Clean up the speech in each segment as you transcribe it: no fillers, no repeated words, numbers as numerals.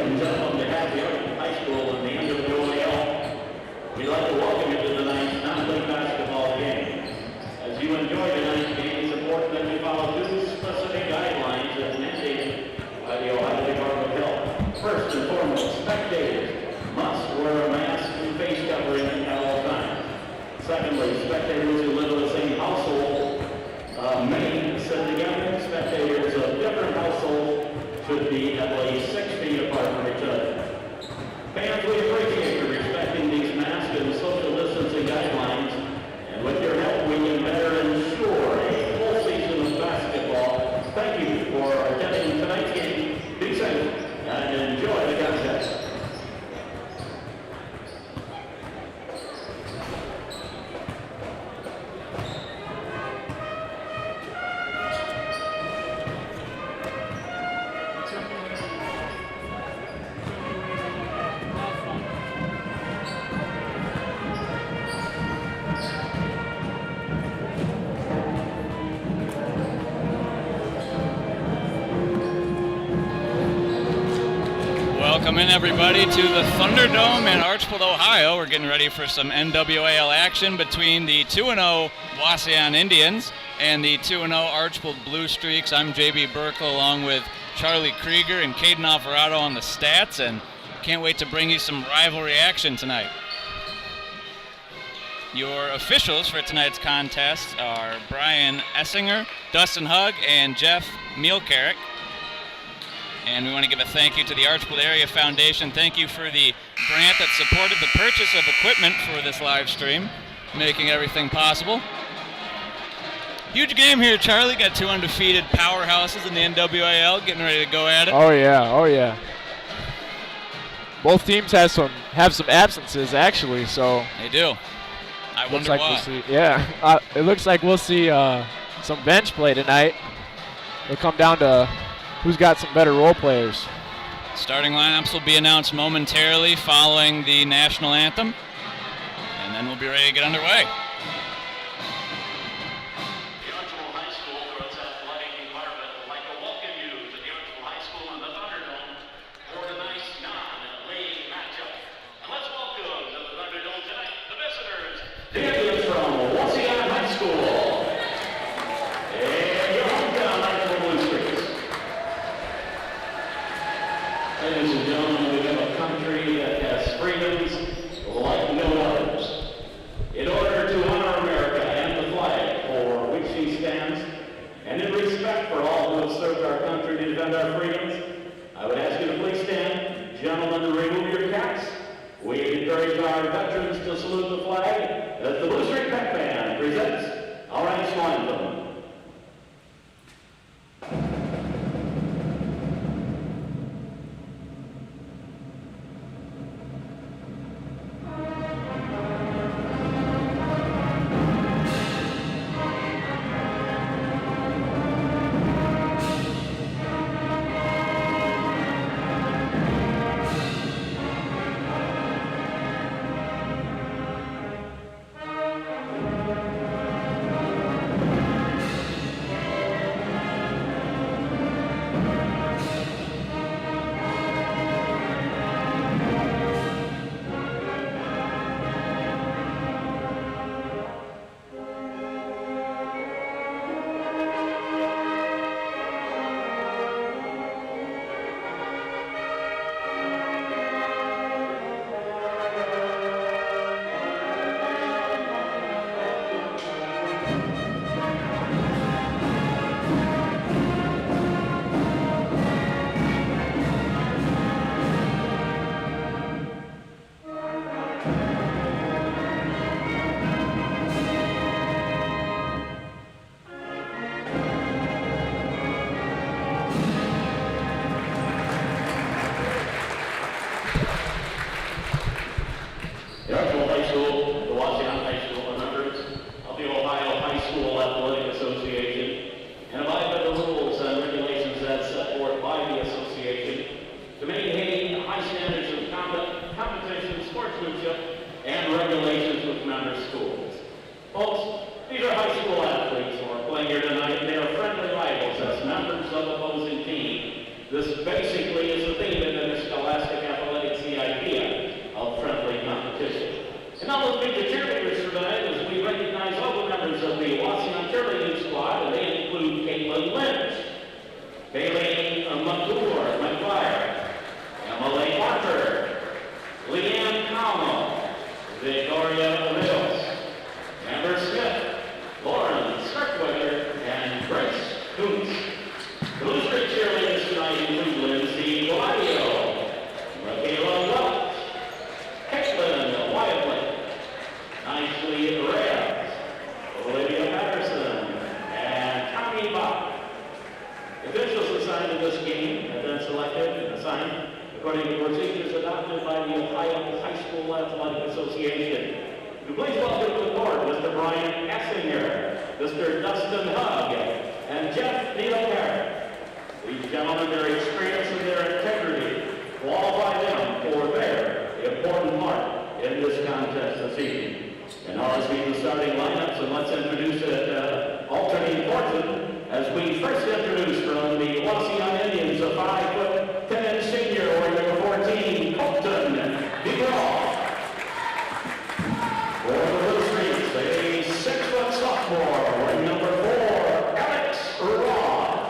and gentlemen, on behalf of the Archbold High School and the NWAL, we'd like to welcome you to tonight's non-league basketball game. As you enjoy tonight's game, it's important that you follow two specific guidelines as mandated by the Ohio Department of Health. First and foremost, spectators must wear a mask and face covering at all times. Secondly, spectators who live in the same household may sit together. Spectators of different households should be at least 6 feet apart from each other. Fans, we appreciate you respecting these mask and social distancing guidelines, and with your help, we can better ensure a full season of basketball. Thank you for attending tonight's game. Be safe and enjoy the contest. Welcome in, everybody, to the Thunderdome in Archbold, Ohio. We're getting ready for some NWAL action between the 2-0 Wauseon Indians and the 2-0 Archbold Blue Streaks. I'm J.B. Burkle along with Charlie Krieger and Caden Alvarado on the stats, and can't wait to bring you some rivalry action tonight. Your officials for tonight's contest are Brian Essinger, Dustin Hugg, and Jeff Mielkarek. And we want to give a thank you to the Archbold Area Foundation. Thank you for the grant that supported the purchase of equipment for this live stream, making everything possible. Huge game here, Charlie. Got two undefeated powerhouses in the NWAL getting ready to go at it. Oh yeah. Both teams have some absences actually, so they do. I wonder why. We'll see. Yeah, it looks like we'll see some bench play tonight. It'll come down to who's got some better role players. Starting lineups will be announced momentarily following the national anthem, and then we'll be ready to get underway. The Archbold High School, for its athletic department, would like to welcome you to the Archbold High School and the Thunderdome for tonight's non-league matchup. And let's welcome to the Thunderdome tonight the visitors, the Indians from Wauseon High School. And your hometown Archbold Blue Streaks. Ladies and gentlemen, we have a country that has freedoms like no others. In order to honor America and the flag for which she stands, and in respect for all who have served our country to defend our freedoms, I would ask you to please stand. Gentlemen, remove your caps. We encourage our veterans to salute the flag as the Blue Streak Pep Band presents our national anthem. Coots. The Blue Street cheerleaders tonight include Lindsay Gladio, Michaela Welch, Caitlin Wyatt, Nicely Reyes, Olivia Patterson, and Tommy Bach. Officials assigned to this game have been selected and assigned according to procedures adopted by the Ohio High School Athletic Association. Please welcome to the court Mr. Brian Essinger, Mr. Dustin Hugg, and Jeff Neal-Garrett. These gentlemen, their experience and their integrity qualify them for their important part in this contest this evening. And now let's meet the starting lineups, and let's introduce it alternating fortune as we first introduce from the Wauseon Indians, a 5'10" senior, wearing number 14, Colton DeGraw. For the Blue Streets, a 6' sophomore, wearing number 4, Alex Raw.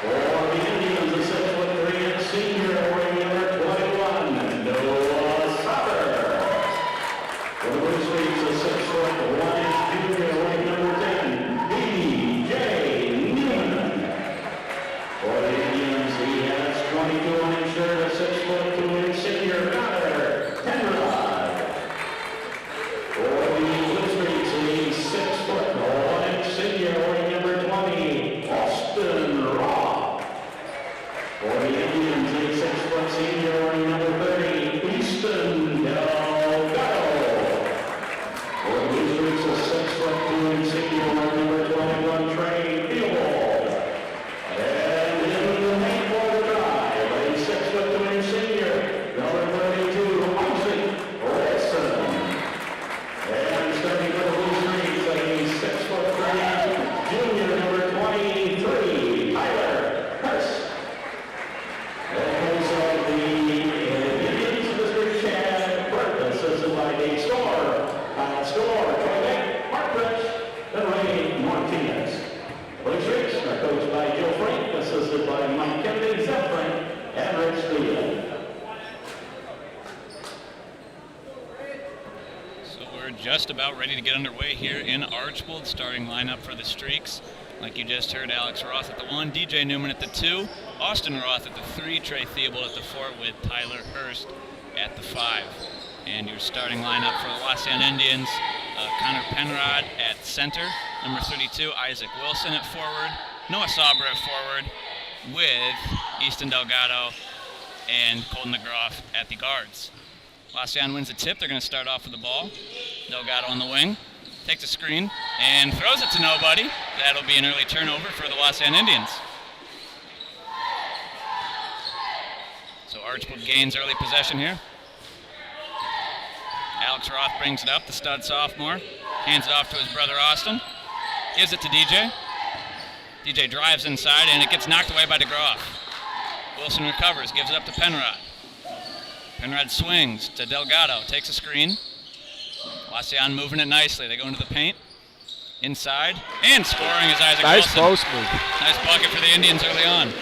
For the Indians, a 6'3" senior, wearing number 21, Noah Sauter. For the Blue Streets, a 6'1" junior, wearing number 10, B.J. Newman. For the Indians, he has 22 shirt, a 6'2" senior, Connor Penrod. For the Blue Streets, a 6'1" senior, wearing number 20, Austin Raw. For the Indians, a 6' senior, wearing number 30, Easton Delgado. For the Blue Streets, a 6'2" senior, wearing number 21, Trey Theobald. And in the main for the drive, a 6'2" senior, number 32, Isaac Wilson. And starting for the Blue Streets, a 6'3" junior, number 23, Tyler Hurst. And so the Indians, Mr. Chad Burke, assisted by Dave Score, Troy Beck, Mark Rich, and Ray Martinez. Blue Streets are coached by Joe Frank, assisted by Mike Kennedy, Zach Frank, and Rich Steele. We're just about ready to get underway here in Archbold. Starting lineup for the Streaks. Like you just heard, Alex Roth at the 1, DJ Newman at the 2, Austin Roth at the 3, Trey Theobald at the 4, with Tyler Hurst at the 5. And your starting lineup for the Wauseon Indians, Connor Penrod at center, number 32, Isaac Wilson at forward, Noah Sauber at forward, with Easton Delgado and Colton DeGroff at the guards. Wauseon wins the tip. They're going to start off with the ball. Delgado on the wing. Takes a screen and throws it to nobody. That'll be an early turnover for the Wauseon Indians. So Archbold gains early possession here. Alex Roth brings it up, the stud sophomore. Hands it off to his brother Austin. Gives it to DJ. DJ drives inside and it gets knocked away by DeGroff. Wilson recovers, gives it up to Penrod. Penrod swings to Delgado, takes a screen. Wauseon moving it nicely. They go into the paint. Inside, and scoring is Isaac Wilson. Nice post move. Nice bucket for the Indians early on.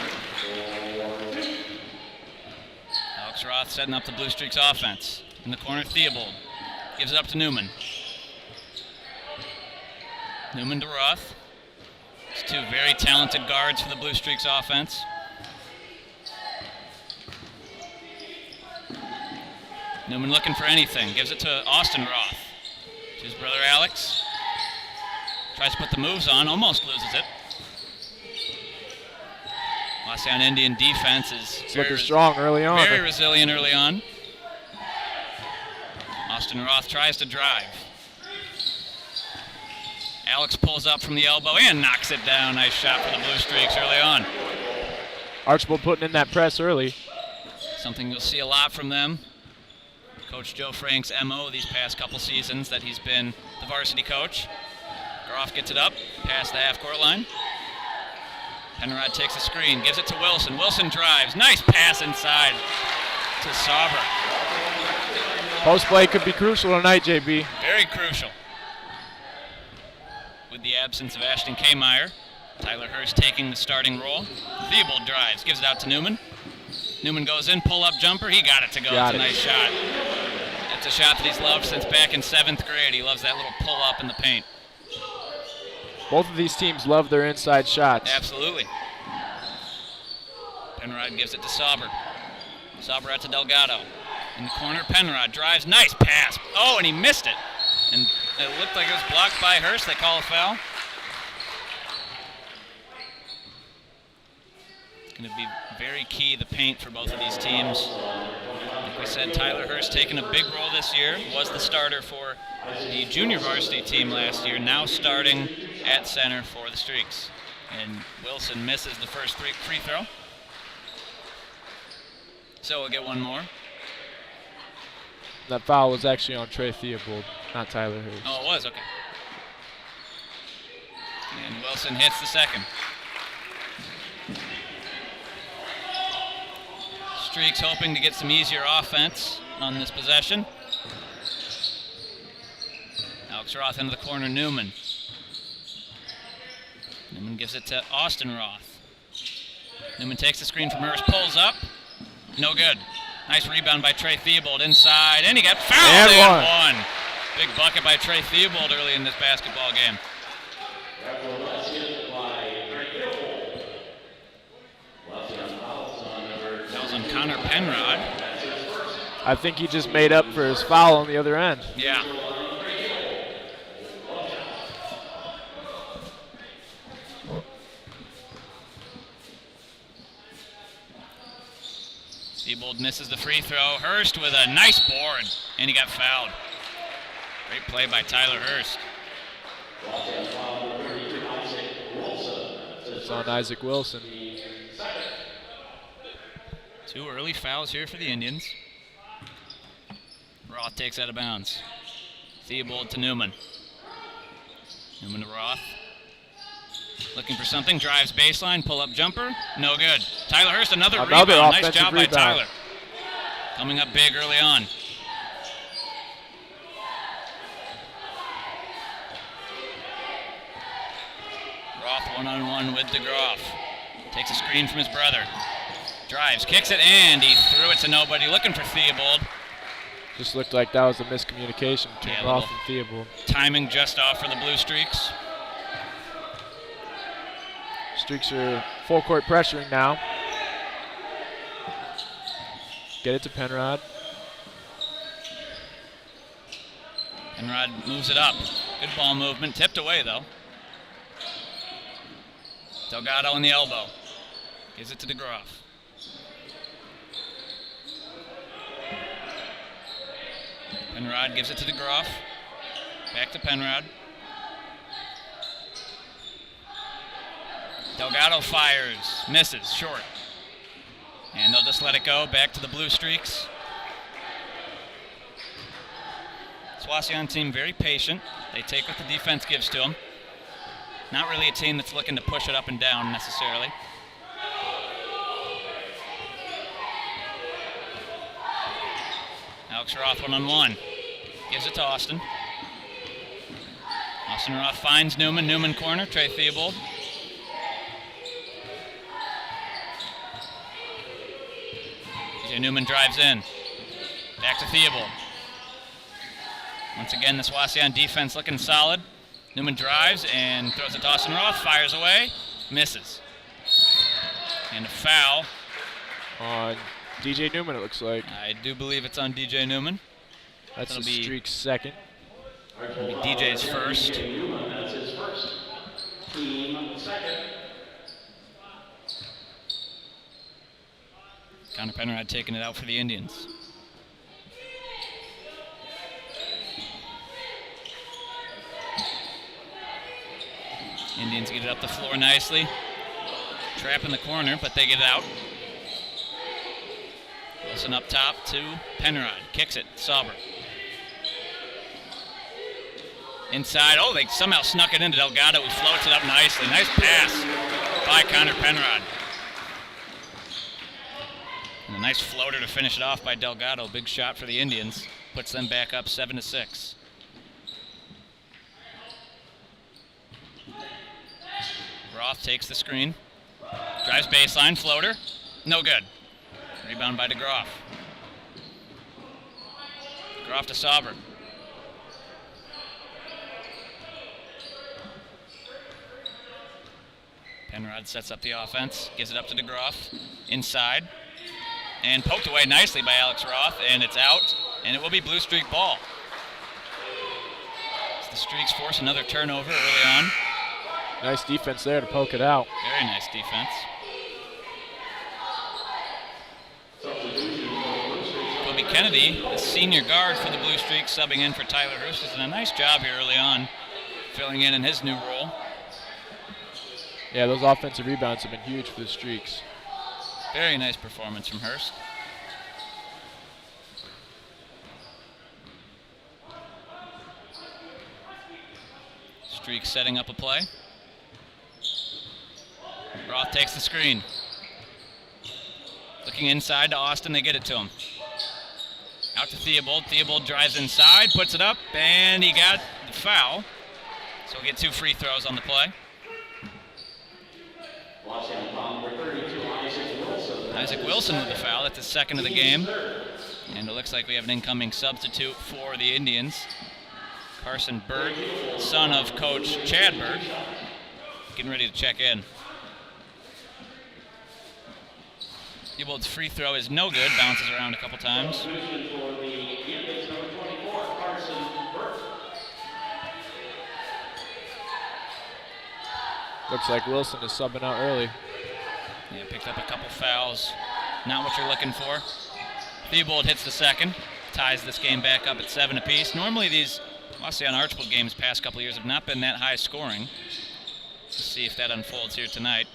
Alex Roth setting up the Blue Streaks offense. In the corner, Theobald gives it up to Newman. Newman to Roth. It's two very talented guards for the Blue Streaks offense. Newman looking for anything. Gives it to Austin Roth. To his brother Alex. Tries to put the moves on. Almost loses it. Wauseon Indian defense is looking strong early on. Very resilient early on. Austin Roth tries to drive. Alex pulls up from the elbow and knocks it down. Nice shot for the Blue Streaks early on. Archbold putting in that press early. Something you'll see a lot from them. Coach Joe Frank's MO these past couple seasons that he's been the varsity coach. Groff gets it up past the half-court line. Penrod takes a screen, gives it to Wilson. Wilson drives. Nice pass inside to Sauber. Post play could be crucial tonight, JB. Very crucial. With the absence of Ashton Kmeyer, Tyler Hurst taking the starting role. Theobald drives, gives it out to Newman. Newman goes in, pull-up jumper. He got it to go. It's a nice shot. It's a shot that he's loved since back in 7th grade. He loves that little pull-up in the paint. Both of these teams love their inside shots. Absolutely. Penrod gives it to Sauber. Sauber out to Delgado. In the corner, Penrod drives. Nice pass. Oh, and he missed it. And it looked like it was blocked by Hurst. They call a foul. It's going to be very key, the paint, for both of these teams. Like we said, Tyler Hurst taking a big role this year. Was the starter for the junior varsity team last year. Now starting at center for the Streaks. And Wilson misses the first free throw. So we'll get one more. That foul was actually on Trey Theobald, not Tyler Hurst. Oh, it was? Okay. And Wilson hits the second. Streaks hoping to get some easier offense on this possession. Alex Roth into the corner, Newman. Newman gives it to Austin Roth. Newman takes the screen from Hurst, pulls up. No good. Nice rebound by Trey Theobald inside, and he got fouled. And one. Big bucket by Trey Theobald early in this basketball game. That was on Connor Penrod. I think he just made up for his foul on the other end. Yeah. Theobald misses the free throw. Hurst with a nice board, and he got fouled. Great play by Tyler Hurst. It's on Isaac Wilson. 2 early fouls here for the Indians. Roth takes out of bounds. Theobald to Newman. Newman to Roth. Looking for something, drives baseline, pull-up jumper, no good. Tyler Hurst, another rebound. Nice job by Tyler. Coming up big early on. Roth one-on-one with DeGroff. Takes a screen from his brother. Drives, kicks it, and he threw it to nobody. Looking for Theobald. Just looked like that was a miscommunication between Roth and Theobald. Timing just off for the Blue Streaks. Streaks are full court pressuring now. Get it to Penrod. Penrod moves it up. Good ball movement. Tipped away, though. Delgado in the elbow. Gives it to DeGroff. Penrod gives it to DeGroff. Back to Penrod. Delgado fires, misses, short. And they'll just let it go, back to the Blue Streaks. This Wauseon team very patient. They take what the defense gives to them. Not really a team that's looking to push it up and down necessarily. Alex Roth one-on-one. Gives it to Austin. Austin Roth finds Newman. Newman corner, Trey Theobald. Newman drives in. Back to Theobald. Once again, this Wauseon defense looking solid. Newman drives and throws it to Austin Roth. Fires away. Misses. And a foul. On DJ Newman, it looks like. I do believe it's on DJ Newman. That's the Streak's second. It'll be DJ's first. That's his first. Team second. Connor Penrod taking it out for the Indians. Indians get it up the floor nicely. Trap in the corner, but they get it out. Wilson up top to Penrod. Kicks it. Sauber. Inside. Oh, they somehow snuck it into Delgado, who floats it up nicely. Nice pass by Connor Penrod. And a nice floater to finish it off by Delgado. Big shot for the Indians. Puts them back up 7-6. Roth takes the screen. Drives baseline, floater. No good. Rebound by DeGroff. DeGroff to Sauber. Penrod sets up the offense, gives it up to DeGroff, inside, and poked away nicely by Alex Roth, and it's out, and it will be Blue Streak ball. As the Streaks force another turnover early on. Nice defense there to poke it out. Very nice defense. Kobe Kennedy, the senior guard for the Blue Streaks, subbing in for Tyler Hurst, has done a nice job here early on, filling in his new role. Yeah, those offensive rebounds have been huge for the Streaks. Very nice performance from Hurst. Streaks setting up a play. Roth takes the screen. Looking inside to Austin, they get it to him. Out to Theobald. Theobald drives inside, puts it up, and he got the foul. So we'll get 2 free throws on the play. Isaac Wilson with the foul. That's his second of the game. And it looks like we have an incoming substitute for the Indians. Carson Burt, son of Coach Chad Burt, getting ready to check in. Theobald's free throw is no good, bounces around a couple times. Looks like Wilson is subbing out early. Yeah, picked up a couple fouls. Not what you're looking for. Theobald hits the second, ties this game back up at 7 apiece. Normally these Wauseon Archbold games past couple years have not been that high scoring. Let's see if that unfolds here tonight.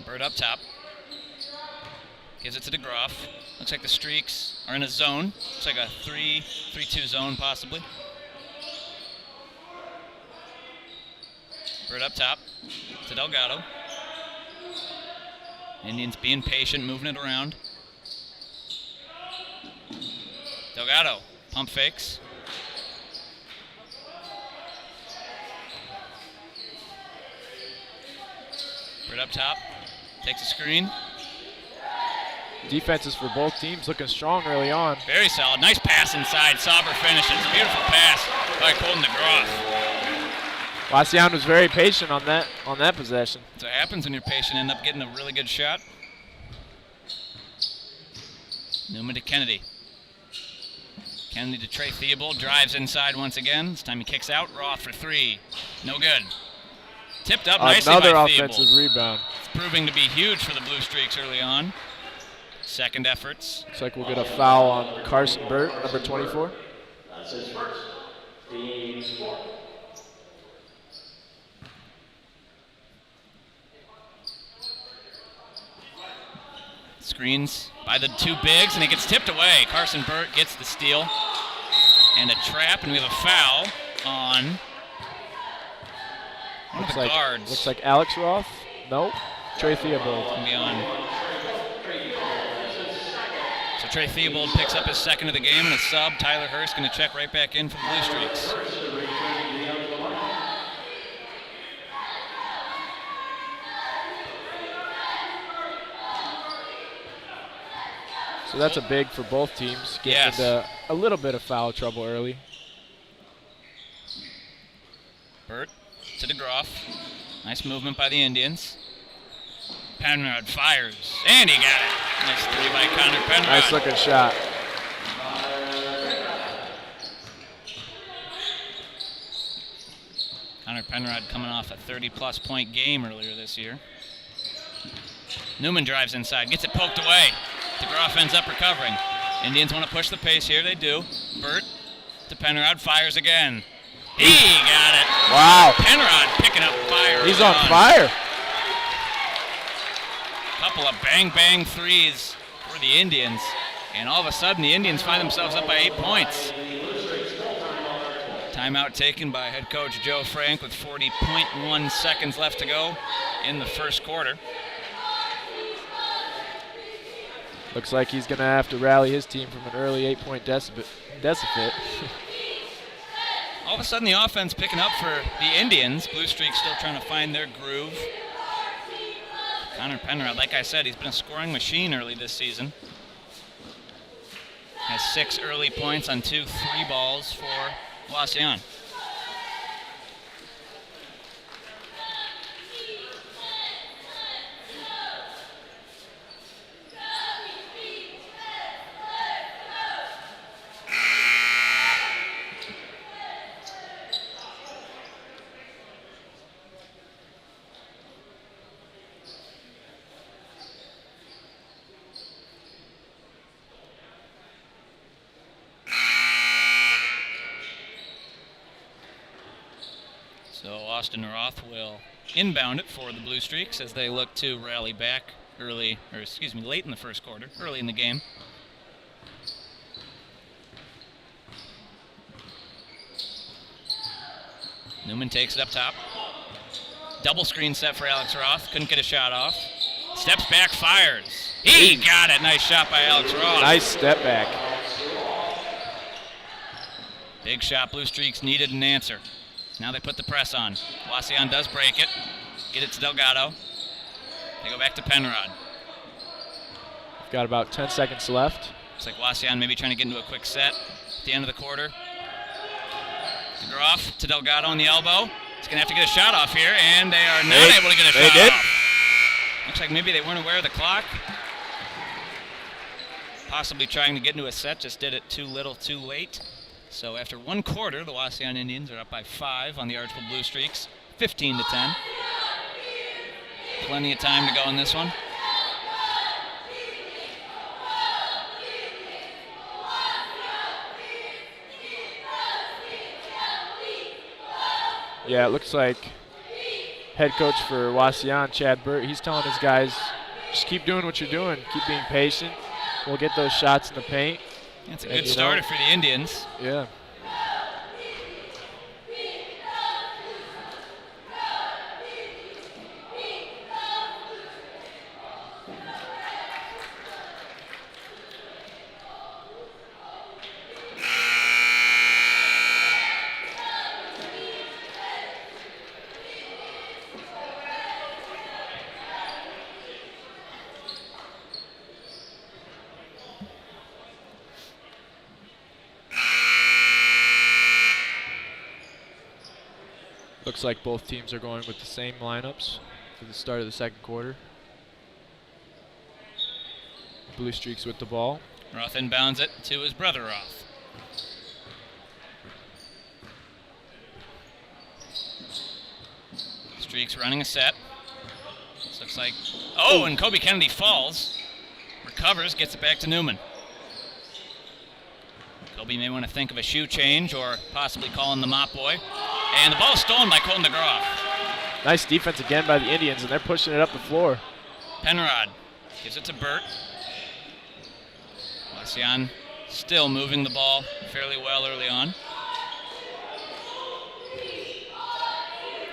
Bird up top. Gives it to DeGroff. Looks like the Streaks are in a zone. Looks like a 3-2 zone possibly. Bird up top to Delgado. Indians being patient, moving it around. Delgado, pump fakes. Bird up top, takes a screen. Defenses for both teams looking strong early on. Very solid, nice pass inside, Sauber finishes. Beautiful pass by Colton DeGroff. Wauseon was very patient on that possession. So it happens when you're patient, end up getting a really good shot. Newman to Kennedy. Kennedy to Trey Theobald, drives inside once again. This time he kicks out, Roth for 3. No good. Tipped up nicely Another by offensive Theobald. rebound. It's proving to be huge for the Blue Streaks early on. Second efforts. Looks like we'll get a foul on Carson Burt, number 24. That's his first. Team score. Screens by the 2 bigs, and it gets tipped away. Carson Burt gets the steal. And a trap, and we have a foul on one of the guards. Looks like Alex Roth. Nope. Trey Theobald. Gonna be on. So Trey Theobald picks up his second of the game and a sub. Tyler Hurst going to check right back in for the Blue Streaks. So that's a big for both teams. Getting into a little bit of foul trouble early. Burt to DeGroff. Nice movement by the Indians. Penrod fires, and he got it. Nice 3 by Connor Penrod. Nice looking shot. Connor Penrod coming off a 30-plus point game earlier this year. Newman drives inside, gets it poked away. DeGroff ends up recovering. Indians want to push the pace here, they do. Burt to Penrod, fires again. He got it. Wow. Penrod picking up fire. He's on fire. Couple of bang-bang threes for the Indians. And all of a sudden, the Indians find themselves up by 8 points. Timeout taken by head coach Joe Frank with 40.1 seconds left to go in the first quarter. Looks like he's going to have to rally his team from an early 8-point deficit. All of a sudden, the offense picking up for the Indians. Blue Streak still trying to find their groove. Connor Penrod, like I said, he's been a scoring machine early this season. Has 6 early points on 2 3 balls for Wauseon. Austin Roth will inbound it for the Blue Streaks as they look to rally back late in the first quarter, early in the game. Newman takes it up top. Double screen set for Alex Roth. Couldn't get a shot off. Steps back, fires. He got it. Nice shot by Alex Roth. Nice step back. Big shot. Blue Streaks needed an answer. Now they put the press on. Wauseon does break it. Get it to Delgado. They go back to Penrod. Got about 10 seconds left. Looks like Wauseon maybe trying to get into a quick set at the end of the quarter. Groff to Delgado on the elbow. He's going to have to get a shot off here, and they are not able to get a shot off. Looks like maybe they weren't aware of the clock. Possibly trying to get into a set, just did it too little, too late. So after one quarter, the Wauseon Indians are up by 5 on the Archbold Blue Streaks, 15-10. Plenty of time to go in this one. Yeah, it looks like head coach for Wauseon, Chad Burt, he's telling his guys, just keep doing what you're doing. Keep being patient. We'll get those shots in the paint. That's a good starter for the Indians. Yeah. Looks like both teams are going with the same lineups for the start of the second quarter. Blue Streaks with the ball. Roth inbounds it to his brother Roth. Streaks running a set. This looks like, and Kobe Kennedy falls. Recovers, gets it back to Newman. Kobe may want to think of a shoe change or possibly calling the mop boy. And the ball is stolen by Colton DeGroff. Nice defense again by the Indians, and they're pushing it up the floor. Penrod gives it to Burt. Wauseon still moving the ball fairly well early on.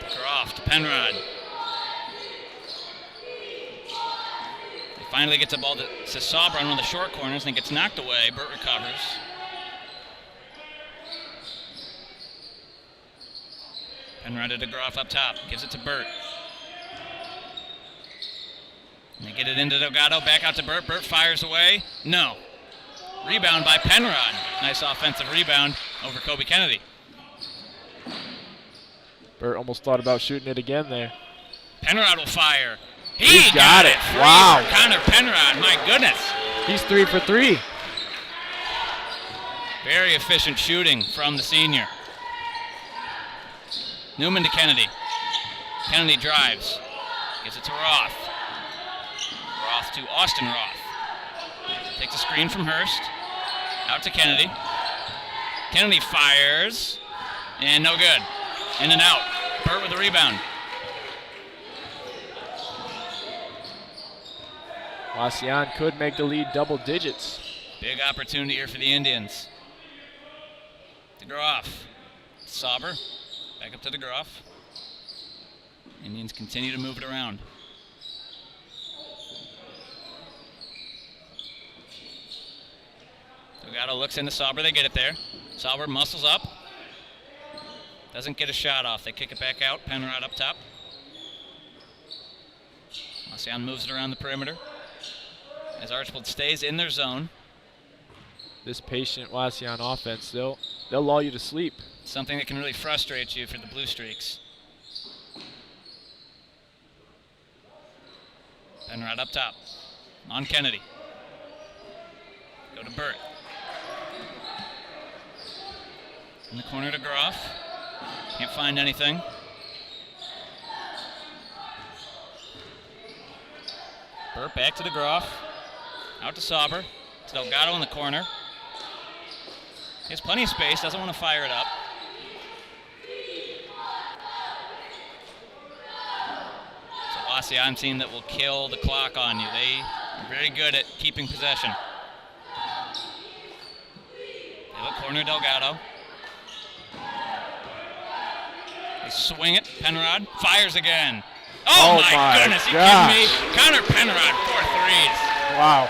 DeGroff to Penrod. He finally gets the ball to Sauber on one of the short corners and it gets knocked away. Burt recovers. Penrod to DeGroff up top, gives it to Burt. And they get it into Delgado, back out to Burt. Burt fires away. No. Rebound by Penrod. Nice offensive rebound over Kobe Kennedy. Burt almost thought about shooting it again there. Penrod will fire. He got it. Free Wow. for Connor Penrod, my goodness. He's 3 for 3. Very efficient shooting from the senior. Newman to Kennedy. Kennedy drives. Gives it to Roth. Roth to Austin Roth. Takes a screen from Hurst. Out to Kennedy. Kennedy fires. And no good. In and out. Burt with the rebound. Wauseon could make the lead double digits. Big opportunity here for the Indians. DeGroff. Sauber. Back up to DeGroff. Indians continue to move it around. Delgado looks into Sauber. They get it there. Sauber muscles up. Doesn't get a shot off. They kick it back out. Penrod up top. Wauseon moves it around the perimeter as Archbold stays in their zone. This patient Wauseon offense, they'll lull you to sleep. Something that can really frustrate you for the Blue Streaks. Penrod up top. On Kennedy. Go to Burt. In the corner to Groff. Can't find anything. Burt back to the Groff. Out to Sauber. To Delgado in the corner. He has plenty of space, doesn't want to fire it up. Wauseon team that will kill the clock on you. They are very good at keeping possession. They look corner Delgado. They swing it. Penrod fires again. Oh my goodness, you kidding me? Connor Penrod, 4 threes. Wow.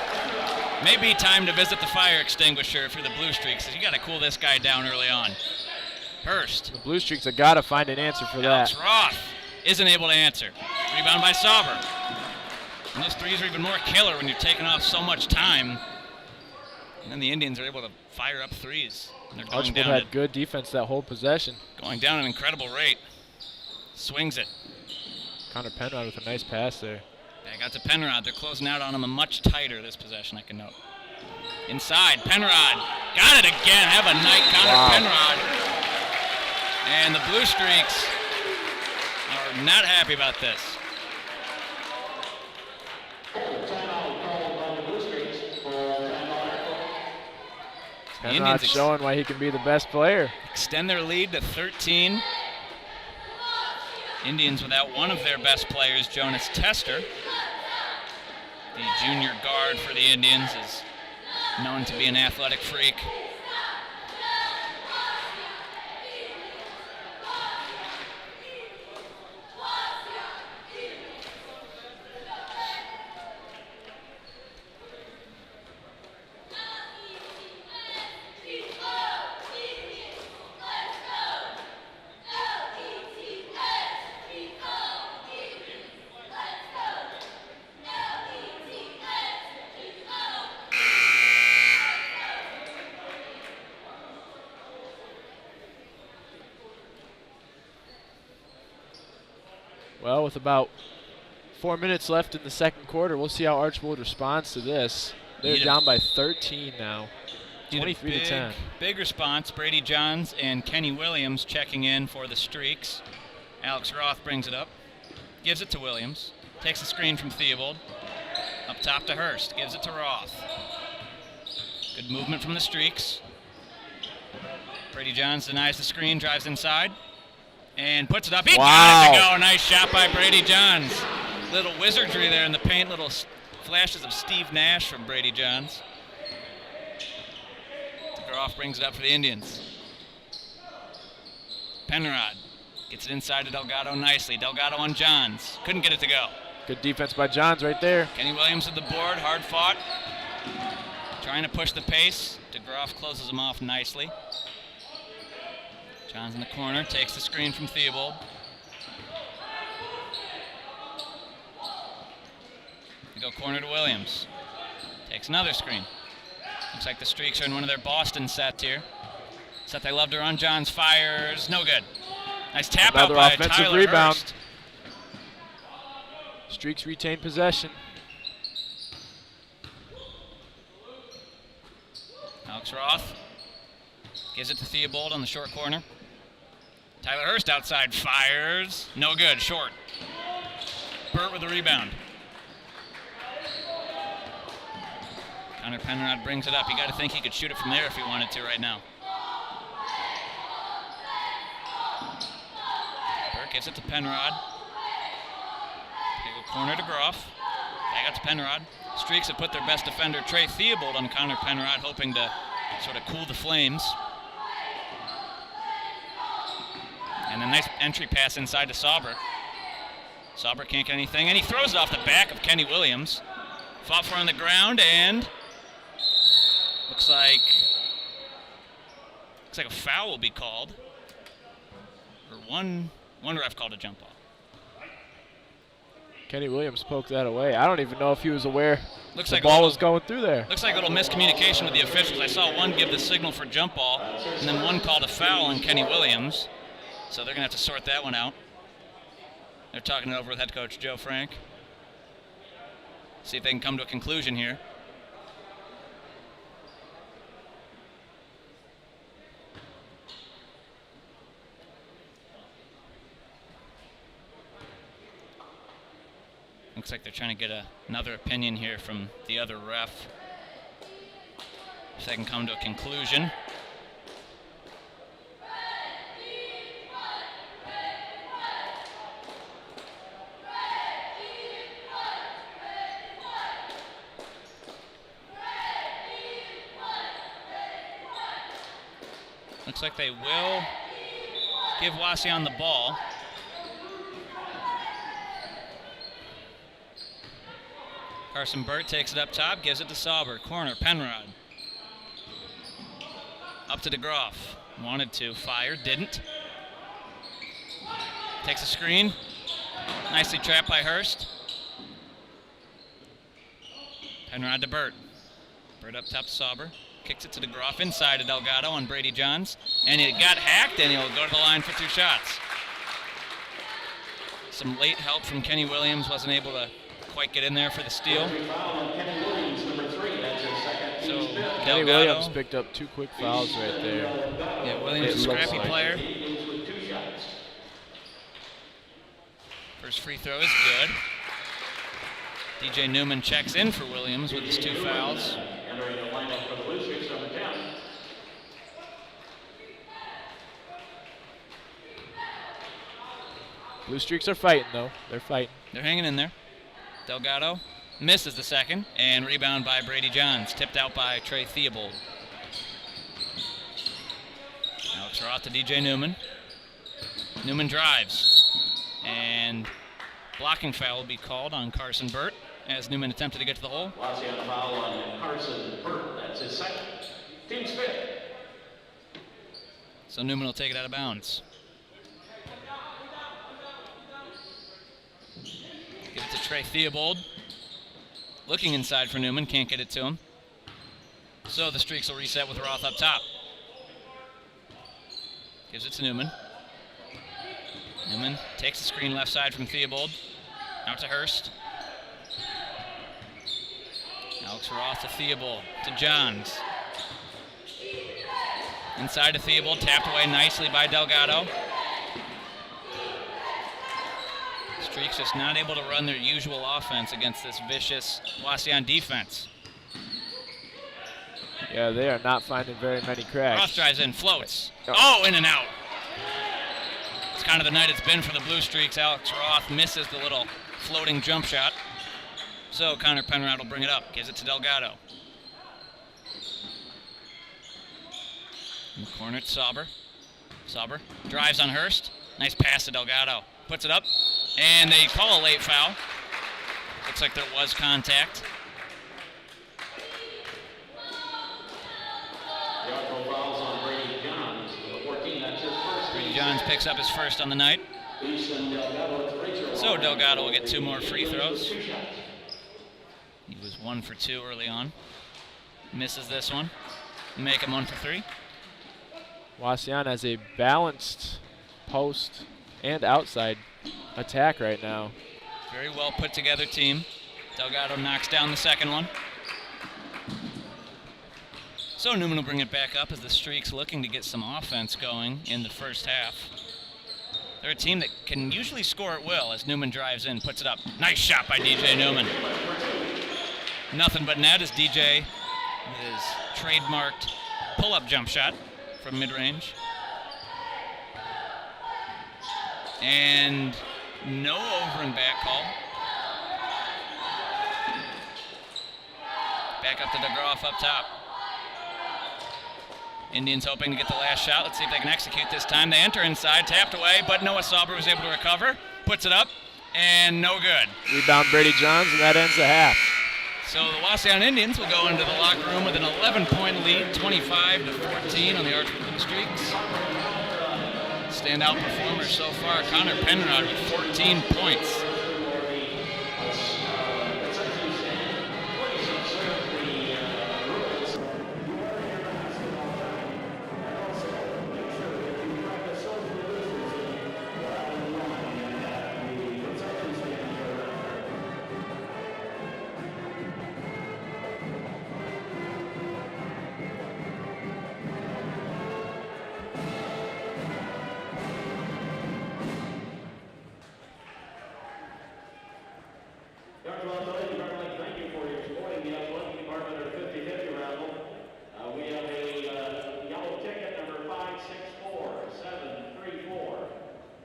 Maybe time to visit the fire extinguisher if you're the Blue Streaks. You got to cool this guy down early on. Hurst. The Blue Streaks have got to find an answer for that. Alex Roth isn't able to answer. Rebound by Sauber. And those threes are even more killer when you're taking off so much time. And then the Indians are able to fire up threes. And they're going Archbold had good defense that whole possession. Going down at an incredible rate. Swings it. Connor Penrod with a nice pass there. Back out to Penrod. They're closing out on him a much tighter this possession, I can note. Inside, Penrod. Got it again. Have a night, Connor Penrod. And the Blue Streaks are not happy about this. Penrod showing why he can be the best player. Extend their lead to 13. Indians without one of their best players, Jonas Tester. The junior guard for the Indians is known to be an athletic freak. Well, with about 4 minutes left in the second quarter, we'll see how Archbold responds to this. They're down by 13 now, 23 to 10. Big response. Brady Johns and Kenny Williams checking in for the Streaks. Alex Roth brings it up, gives it to Williams, takes a screen from Theobald. Up top to Hurst, gives it to Roth. Good movement from the Streaks. Brady Johns denies the screen, drives inside. And puts it up. He got it to go. Nice shot by Brady Johns. Little wizardry there in the paint. Little flashes of Steve Nash from Brady Johns. Groff brings it up for the Indians. Penrod gets it inside to Delgado nicely. Delgado on Johns. Couldn't get it to go. Good defense by Johns right there. Kenny Williams at the board. Hard fought. Trying to push the pace. DeGroff closes him off nicely. Johns in the corner, takes the screen from Theobald. They go corner to Williams. Takes another screen. Looks like the Streaks are in one of their Boston sets here. Set they love to run. Johns fires. No good. Nice tap out by Tyler rebound. Hurst. Streaks retain possession. Alex Roth gives it to Theobald on the short corner. Tyler Hurst outside fires. No good. Short. Burt with the rebound. Connor Penrod brings it up. You got to think he could shoot it from there if he wanted to right now. Burt gives it to Penrod. They go corner to Groff. Back out to Penrod. Streaks have put their best defender, Trey Theobald, on Connor Penrod, hoping to sort of cool the flames. And a nice entry pass inside to Sauber. Sauber can't get anything, and he throws it off the back of Kenny Williams. Fought for on the ground, and looks like a foul will be called. Or one ref called a jump ball. Kenny Williams poked that away. I don't even know if he was aware the Looks ball was going through there. Looks like a little miscommunication with the officials. I saw one give the signal for jump ball, and then one called a foul on Kenny Williams. So they're going to have to sort that one out. They're talking it over with head coach Joe Frank. See if they can come to a conclusion here. Looks like they're trying to get another opinion here from the other ref. If they can come to a conclusion. Looks like they will give Wauseon the ball. Carson Burt takes it up top, gives it to Sauber. Corner, Penrod. Up to DeGroff. Wanted to fire, didn't. Takes a screen. Nicely trapped by Hurst. Penrod to Burt. Burt up top to Sauber. Kicks it to DeGroff inside to Delgado on Brady Johns. And it got hacked, and he'll go to the line for 2 shots. Some late help from Kenny Williams. Wasn't able to quite get in there for the steal. So Kenny Williams picked up 2 quick fouls right there. Yeah, Williams is a scrappy player. First free throw is good. DJ Newman checks in for Williams with his 2 fouls. Blue Streaks are fighting, though. They're fighting. They're hanging in there. Delgado misses the second, and rebound by Brady Johns, tipped out by Trey Theobald. Alex Roth to DJ Newman. Newman drives, and blocking foul will be called on Carson Burt as Newman attempted to get to the hole. Wauseon foul on Carson Burt. That's his second. Team's 5th. So Newman will take it out of bounds. Give it to Trey Theobald. Looking inside for Newman, can't get it to him. So the Streaks will reset with Roth up top. Gives it to Newman. Newman takes the screen left side from Theobald. Out to Hurst. Alex Roth to Theobald, to Johns. Inside to Theobald, tapped away nicely by Delgado. Streaks just not able to run their usual offense against this vicious Wauseon defense. Yeah, they are not finding very many cracks. Roth drives in, floats. Oh, in and out. It's kind of the night it's been for the Blue Streaks. Alex Roth misses the little floating jump shot. So Connor Penrod will bring it up, gives it to Delgado. In the corner to Sauber. Sauber drives on Hurst. Nice pass to Delgado. Puts it up, and they call a late foul. Looks like there was contact. Brady Johns picks up his first on the night. So Delgado will get 2 more free throws. He was 1 for 2 early on. Misses this one. Make him 1 for 3. Wauseon has a balanced post and outside attack right now. Very well put together team. Delgado knocks down the second one. So Newman will bring it back up as the Streaks looking to get some offense going in the first half. They're a team that can usually score at will as Newman drives in, puts it up. Nice shot by DJ Newman. Nothing but net as DJ with his trademarked pull-up jump shot from mid-range. And no over and back call. Back up to DeGroff up top. Indians hoping to get the last shot. Let's see if they can execute this time. They enter inside, tapped away, but Noah Sauber was able to recover. Puts it up, and no good. Rebound Brady Johns, and that ends the half. So the Wauseon Indians will go into the locker room with an 11-point lead, 25-14 on the Archbold Streaks. Standout performer so far, Connor Penrod with 14 points. Thank you for your supporting the athletic department of 50-50 raffle. We have a yellow ticket number 564734.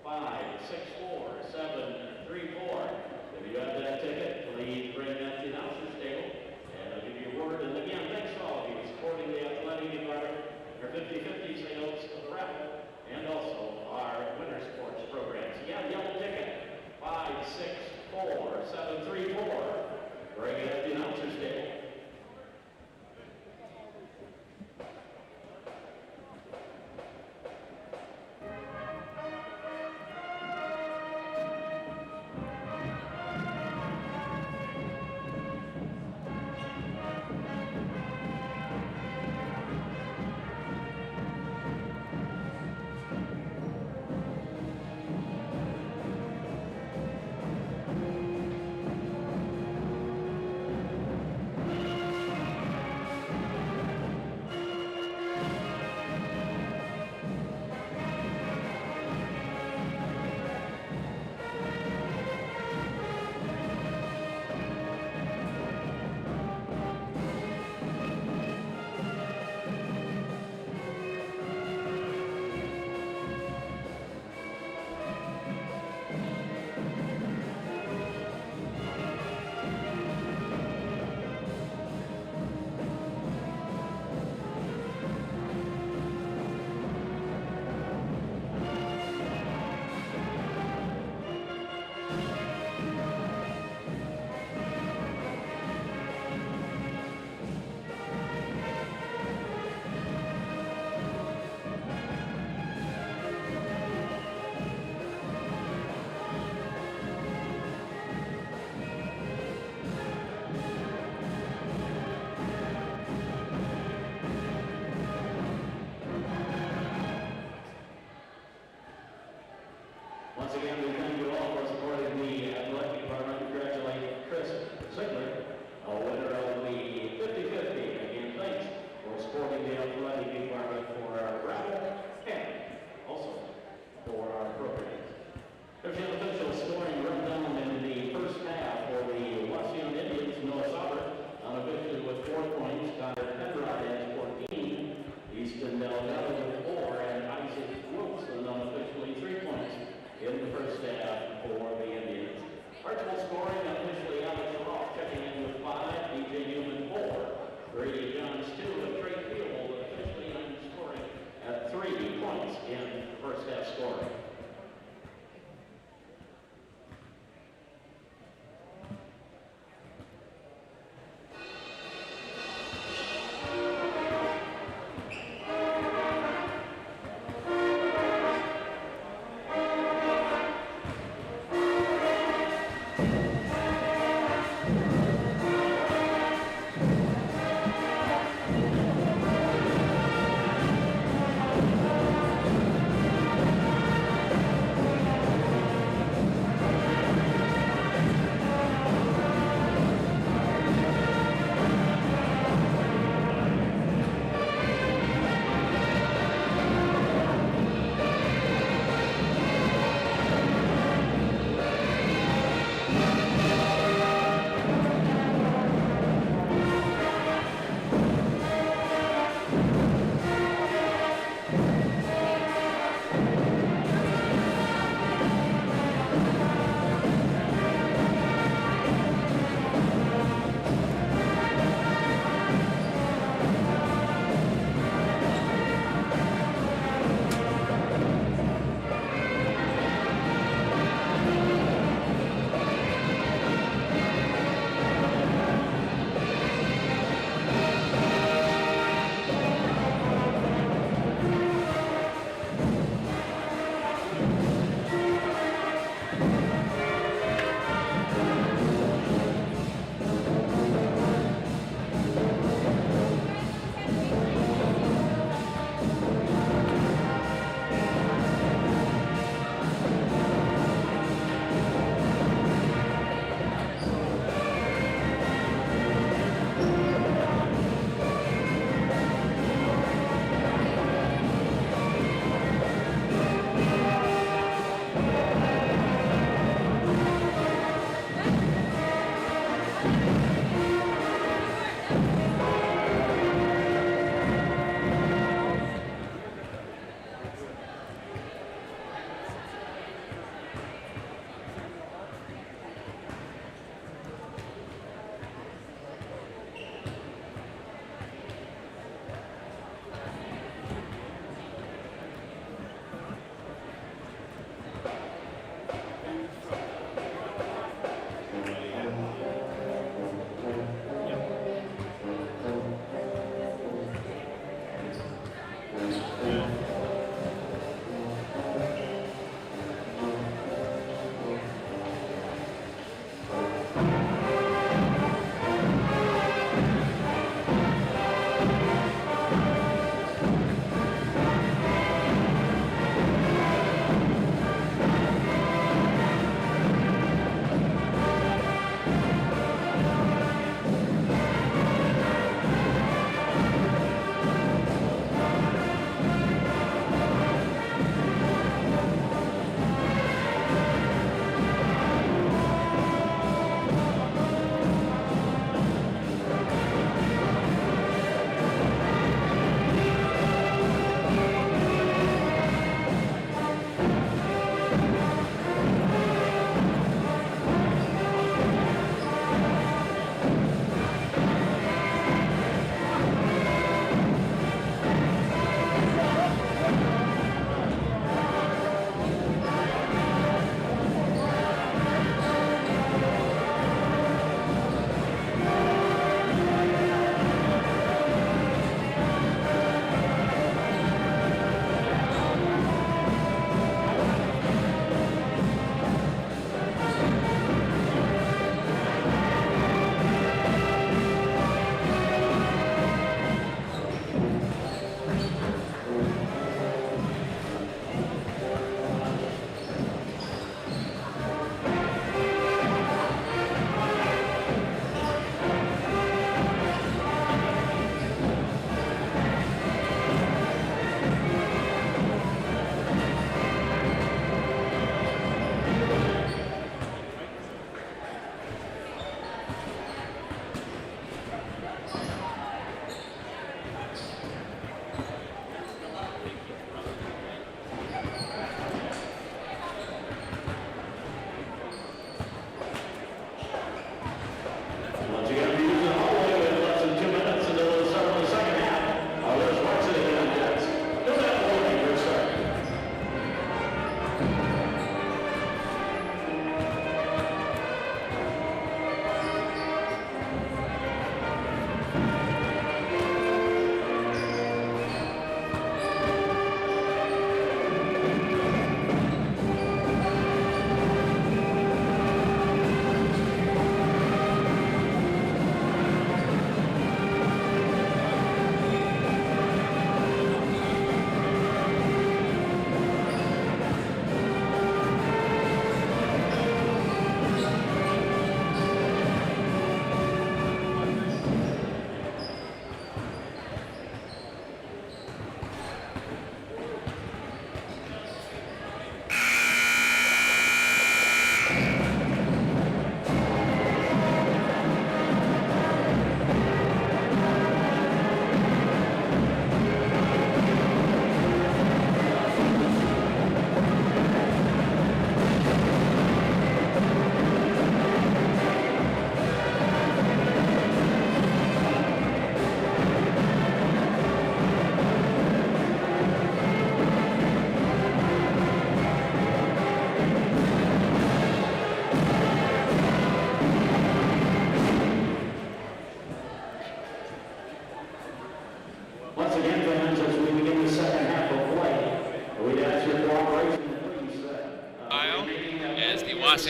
564734. If you have that ticket, please bring that to the announcer's table, and I'll give you a word. And again, thanks to all of you supporting the athletic department. Our 50-50 sales. 7-3-4. Bring it at the announcer's table.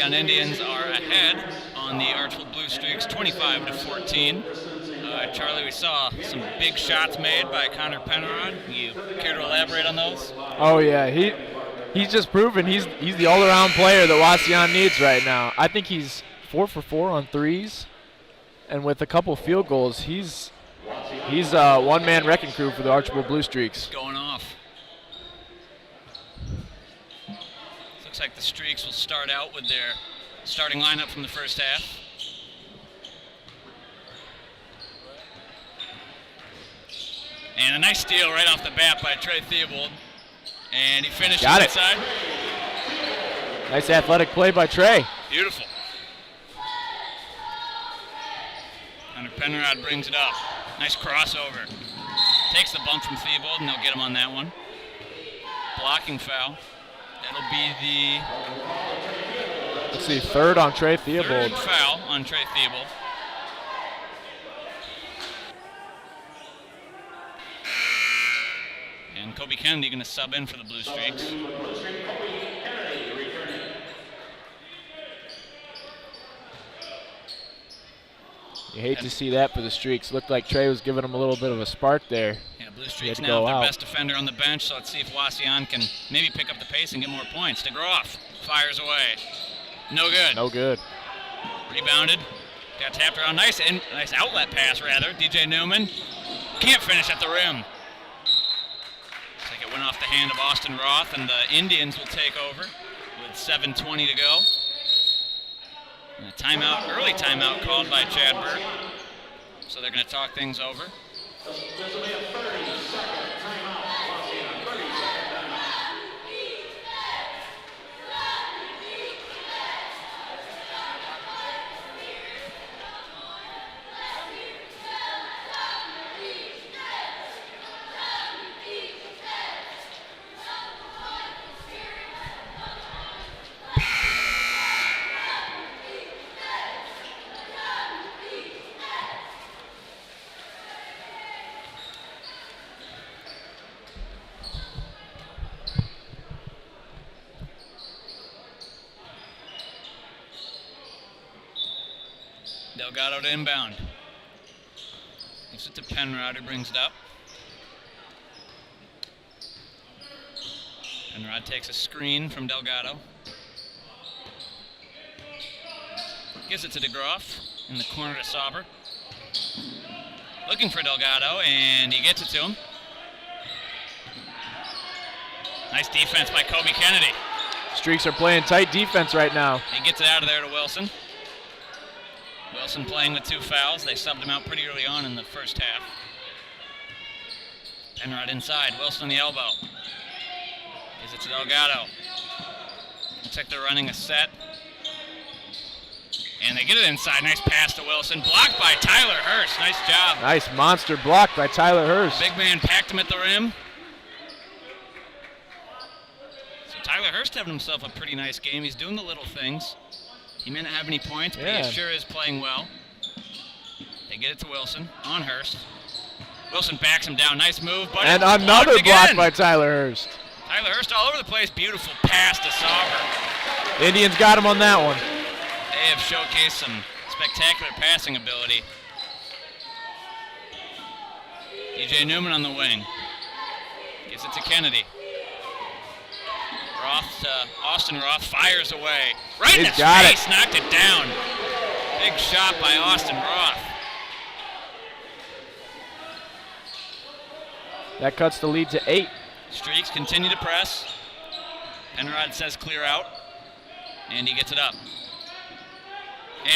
Wauseon Indians are ahead on the Archbold Blue Streaks 25-14. Charlie, we saw some big shots made by Connor Penrod. You care to elaborate on those? Oh yeah, he's just proven he's the all-around player that Wauseon needs right now. I think he's 4 for 4 on threes, and with a couple field goals, he's a one-man wrecking crew for the Archbold Blue Streaks. Going off. Looks like the Streaks will start out with their starting lineup from the first half. And a nice steal right off the bat by Trey Theobald. And he finishes inside. Nice athletic play by Trey. Beautiful. Connor Penrod brings it up. Nice crossover. Takes the bump from Theobald, and they'll get him on that one. Blocking foul. That'll be the... Let's see, third on Trey Theobald. Third foul on Trey Theobald. And Kobe Kennedy going to sub in for the Blue Streaks. You hate to see that for the Streaks. Looked like Trey was giving him a little bit of a spark there. Yeah, Blue Streaks now their best defender on the bench, so let's see if Wauseon can maybe pick up the pace and get more points. DeGroff fires away. No good. No good. Rebounded. Got tapped around. Nice outlet pass, rather. DJ Newman can't finish at the rim. Looks like it went off the hand of Austin Roth, and the Indians will take over with 7:20 to go. And a timeout, early timeout called by Chad Burt. So they're going to talk things over. This will be a 30-second timeout. Wauseon, 30-second timeout. Delgado to inbound. Gives it to Penrod, who brings it up. Penrod takes a screen from Delgado. Gives it to DeGroff in the corner to Sauber. Looking for Delgado, and he gets it to him. Nice defense by Kobe Kennedy. Streaks are playing tight defense right now. He gets it out of there to Wilson. Wilson playing with 2 fouls. They subbed him out pretty early on in the first half. Penrod inside. Wilson on the elbow. Gives it to Delgado. Looks like they're running a set. And they get it inside. Nice pass to Wilson. Blocked by Tyler Hurst. Nice job. Nice monster block by Tyler Hurst. Big man packed him at the rim. So Tyler Hurst having himself a pretty nice game. He's doing the little things. He may not have any points, but he sure is playing well. They get it to Wilson on Hurst. Wilson backs him down. Nice move, but and another block by Tyler Hurst. Tyler Hurst all over the place. Beautiful pass to Sauber. Indians got him on that one. They have showcased some spectacular passing ability. DJ Newman on the wing. Gives it to Kennedy. Austin Roth fires away. Right in his face, knocked it down. Big shot by Austin Roth. That cuts the lead to 8. Streaks continue to press. Penrod says clear out, and he gets it up.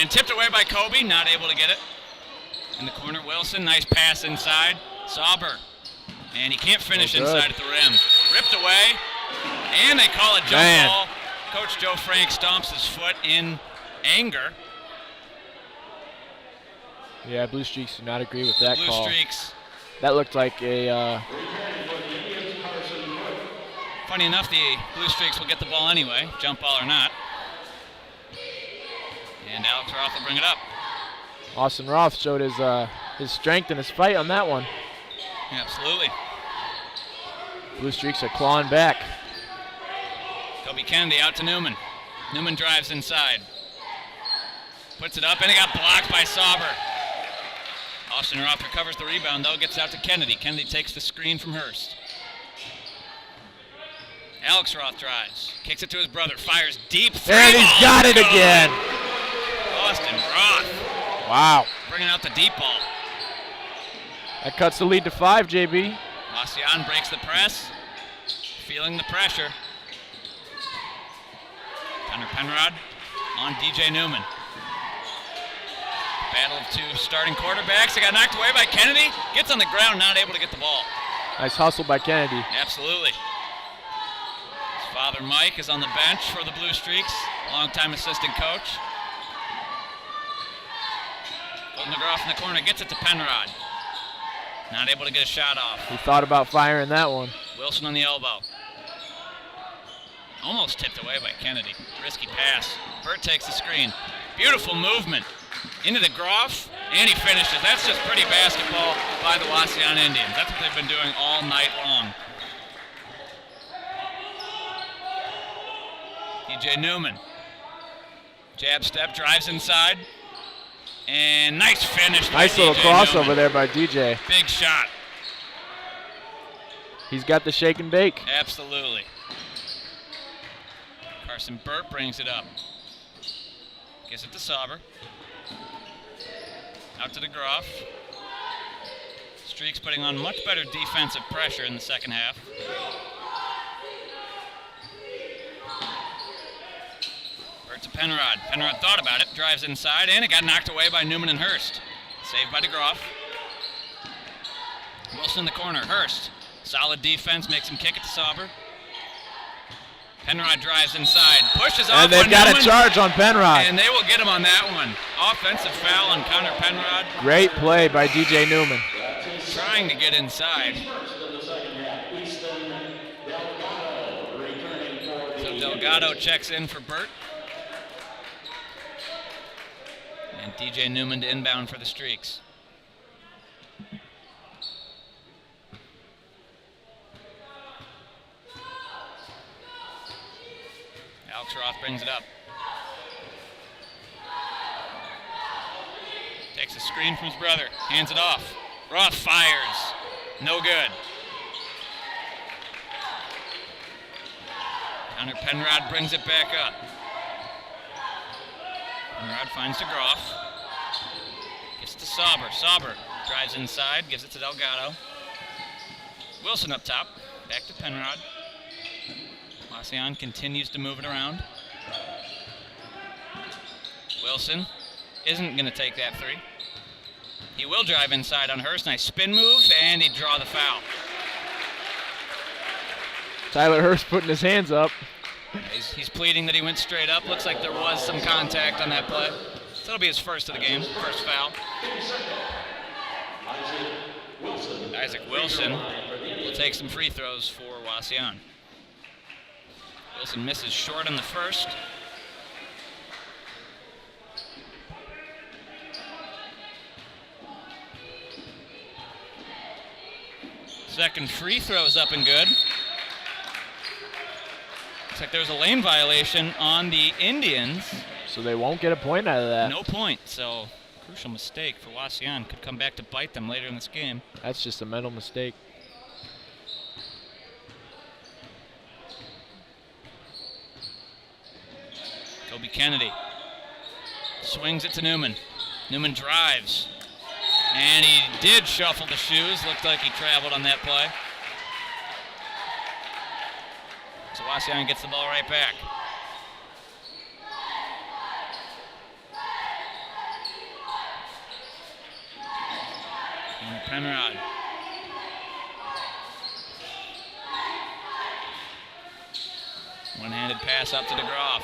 And tipped away by Kobe, not able to get it. In the corner, Wilson, nice pass inside. Sauber, and he can't finish inside at the rim. Ripped away. And they call a jump ball. Coach Joe Frank stomps his foot in anger. Yeah, Blue Streaks do not agree with that call. Blue Streaks. That looked like a... Funny enough, the Blue Streaks will get the ball anyway, jump ball or not. And Alex Roth will bring it up. Austin Roth showed his strength in his fight on that one. Yeah, absolutely. Blue Streaks are clawing back. Kobe Kennedy out to Newman. Newman drives inside. Puts it up, and it got blocked by Sauber. Austin Roth recovers the rebound, though, gets out to Kennedy. Kennedy takes the screen from Hurst. Alex Roth drives, kicks it to his brother, fires deep three. And he's got it again. Austin Roth. Wow. Bringing out the deep ball. That cuts the lead to 5, JB. Wauseon breaks the press, feeling the pressure. Connor Penrod on DJ Newman. Battle of 2 starting quarterbacks. It got knocked away by Kennedy. Gets on the ground, not able to get the ball. Nice hustle by Kennedy. Absolutely. His father Mike is on the bench for the Blue Streaks, longtime assistant coach. Golden McGraw in the corner, gets it to Penrod. Not able to get a shot off. He thought about firing that one. Wilson on the elbow. Almost tipped away by Kennedy. Risky pass. Burt takes the screen. Beautiful movement. Into the Groff, and he finishes. That's just pretty basketball by the Wauseon Indians. That's what they've been doing all night long. DJ Newman. Jab step, drives inside. And nice finish. Nice little crossover there by DJ. Big shot. He's got the shake and bake. Absolutely. Carson Burt brings it up. Gives it to Sauber. Out to the Groff. Streaks putting on much better defensive pressure in the second half. Burt to Penrod. Penrod thought about it, drives inside, and it got knocked away by Newman and Hurst. Saved by DeGroff. Wilson in the corner. Hurst. Solid defense, makes him kick it to Sauber. Penrod drives inside, pushes off. And they've got a charge on Penrod. And they will get him on that one. Offensive foul on Connor Penrod. Great play by DJ Newman. Trying to get inside. So Delgado checks in for Burt. And DJ Newman to inbound for the Streaks. Alex Roth brings it up. Takes a screen from his brother, hands it off. Roth fires. No good. Connor Penrod brings it back up. Penrod finds DeGroff. Gets to Sauber. Sauber drives inside, gives it to Delgado. Wilson up top. Back to Penrod. Wauseon continues to move it around. Wilson isn't going to take that three. He will drive inside on Hurst. Nice spin move, and he'd draw the foul. Tyler Hurst putting his hands up. He's pleading that he went straight up. Looks like there was some contact on that play. So it'll be his first of the game, first foul. Isaac Wilson will take some free throws for Wauseon. Wilson misses short on the first. Second free throw's up and good. Looks like there's a lane violation on the Indians. So they won't get a point out of that. No point, so crucial mistake for Wauseon. Could come back to bite them later in this game. That's just a mental mistake. Kobe Kennedy swings it to Newman. Newman drives. And he did shuffle the shoes. Looked like he traveled on that play. So Wauseon gets the ball right back. And Penrod. One-handed pass up to DeGroff.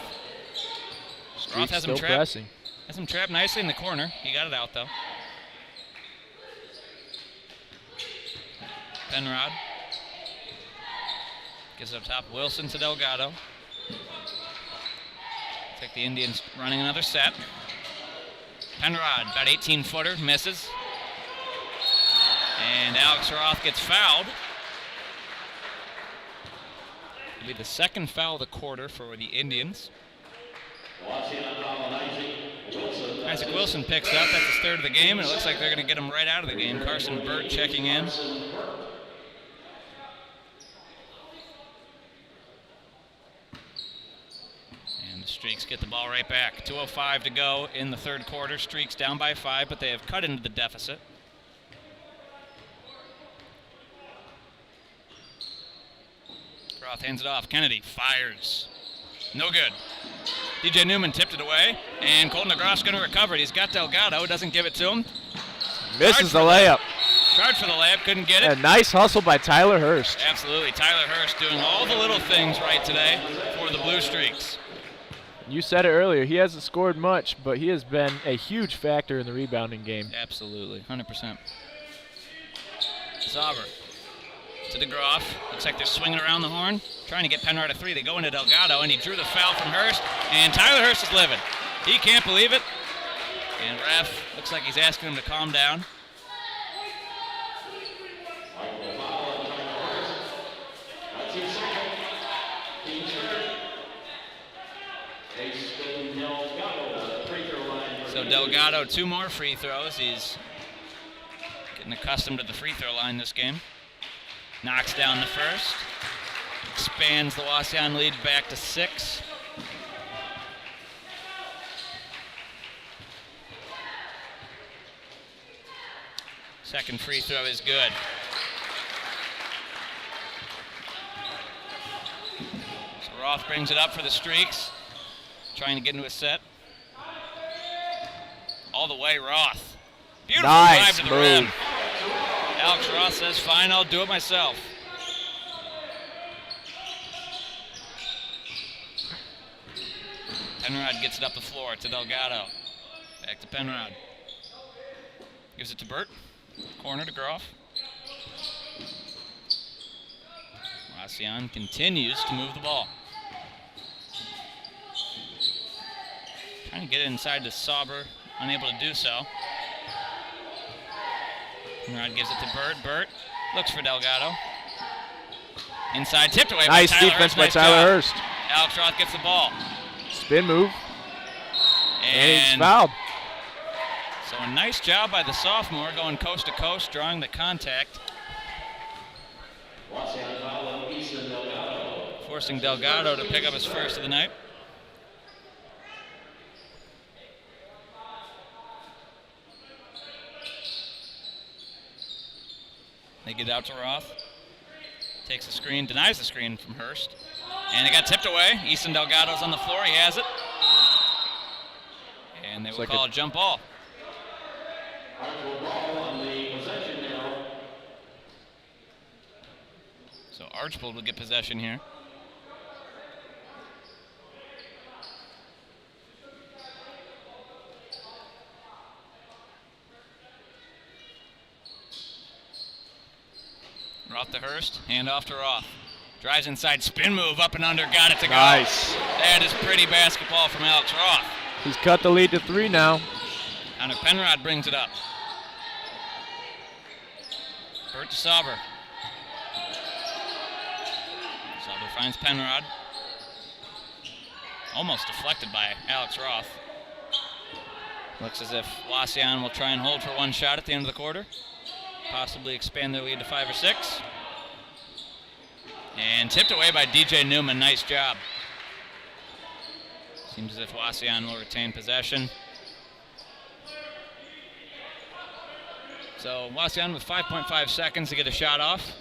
Roth has him trapped. Pressing. Has him trapped nicely in the corner. He got it out though. Penrod gives it up top. Wilson to Delgado. Looks like the Indians running another set. Penrod, about 18-footer, misses. And Alex Roth gets fouled. It'll be the second foul of the quarter for the Indians. Isaac Wilson picks up. That's his third of the game, and it looks like they're going to get him right out of the game. Carson Burt checking in. And the Streaks get the ball right back. 2:05 to go in the third quarter. Streaks down by 5, but they have cut into the deficit. Roth hands it off. Kennedy fires. No good. DJ Newman tipped it away, and Colton DeGroff's going to recover it. He's got Delgado, doesn't give it to him. Misses the layup. Charge for the layup, couldn't get it. A nice hustle by Tyler Hurst. Absolutely. Tyler Hurst doing all the little things right today for the Blue Streaks. You said it earlier. He hasn't scored much, but he has been a huge factor in the rebounding game. Absolutely. 100%. Sauber to DeGroff. Looks like they're swinging around the horn, trying to get Penrod a 3. They go into Delgado, and he drew the foul from Hurst, and Tyler Hurst is livid. He can't believe it, and ref looks like he's asking him to calm down. So Delgado, 2 more free throws. He's getting accustomed to the free throw line this game. Knocks down the first. Expands the Wauseon lead back to 6. Second free throw is good. So Roth brings it up for the Streaks. Trying to get into a set. All the way, Roth. Beautiful drive to the rim. Alex Roth says, fine, I'll do it myself. Penrod gets it up the floor to Delgado. Back to Penrod. Gives it to Burt. Corner to Groff. Wauseon continues to move the ball. Trying to get it inside to Sauber. Unable to do so. Penrod gives it to Burt. Burt looks for Delgado. Inside, tipped away by Tyler Hurst. Nice defense by Tyler Hurst. Alex Roth gets the ball. Spin move. And he's fouled. So a nice job by the sophomore going coast to coast, drawing the contact. Forcing Delgado to pick up his first of the night. They get out to Roth. Takes the screen, denies the screen from Hurst. And it got tipped away. Easton Delgado's on the floor. He has it. And they will call a jump ball. So Archbold will get possession here. Roth to Hurst, hand off to Roth. Drives inside, spin move, up and under, got it to go. Nice. That is pretty basketball from Alex Roth. He's cut the lead to 3 now. Connor Penrod brings it up. Burt to Sauber. Sauber finds Penrod. Almost deflected by Alex Roth. Looks as if Wauseon will try and hold for one shot at the end of the quarter. Possibly expand their lead to 5 or 6. And tipped away by DJ Newman. Nice job. Seems as if Wauseon will retain possession. So Wauseon with 5.5 seconds to get a shot off.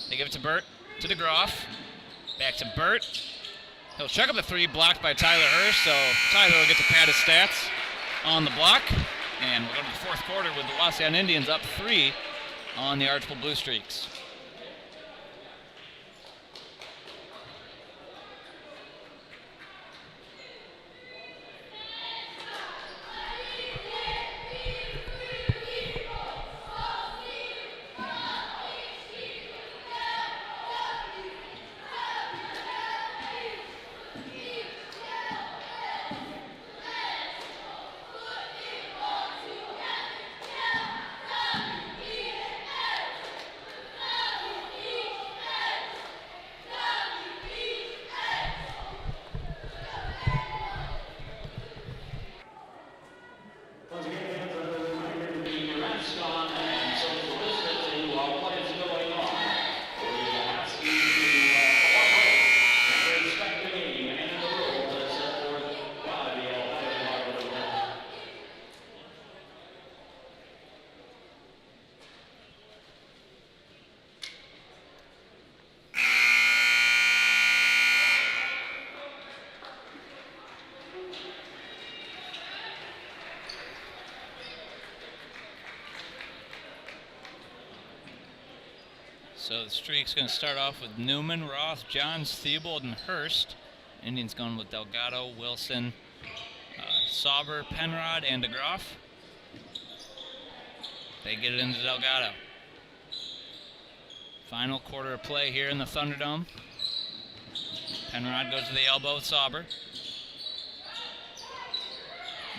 They give it to Burt, to DeGroff. Back to Burt. He'll chuck up the 3, blocked by Tyler Hurst. So Tyler will get to pad his stats on the block. And we'll go to the fourth quarter with the Wauseon Indians up 3 on the Archbold Blue Streaks. So the streak's going to start off with Newman, Roth, Johns, Thiebold, and Hurst. Indians going with Delgado, Wilson, Sauber, Penrod, and DeGroff. They get it into Delgado. Final quarter of play here in the Thunderdome. Penrod goes to the elbow with Sauber.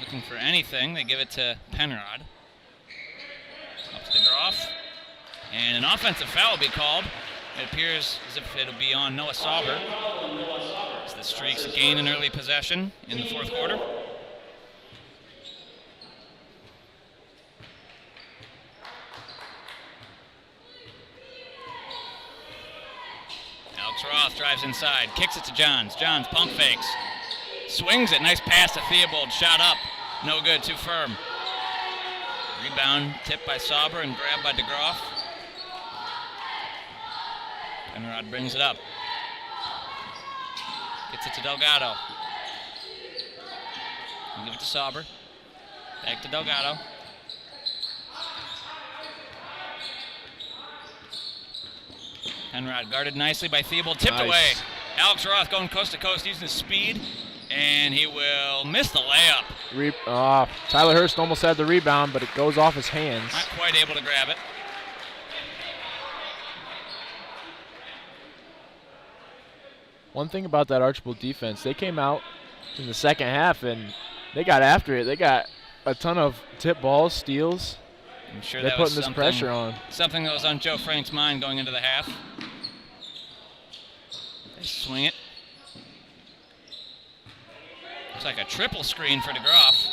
Looking for anything, they give it to Penrod. Up to DeGroff. And an offensive foul will be called. It appears as if it'll be on Noah Sauber. As the Streaks gain an early possession in the fourth quarter. Alex Roth drives inside, kicks it to Johns. Johns pump fakes, swings it. Nice pass to Theobald. Shot up, no good, too firm. Rebound tipped by Sauber and grabbed by DeGroff. Penrod brings it up. Gets it to Delgado. Give it to Sauber. Back to Delgado. Penrod guarded nicely by Thiebold, tipped away. Alex Roth going coast to coast using his speed, and he will miss the layup. Tyler Hurst almost had the rebound, but it goes off his hands. Not quite able to grab it. One thing about that Archbold defense, they came out in the second half and they got after it. They got a ton of tip balls, steals. I'm sure they're that was putting this pressure on. Something that was on Joe Frank's mind going into the half. They swing it. Looks like a triple screen for DeGroff.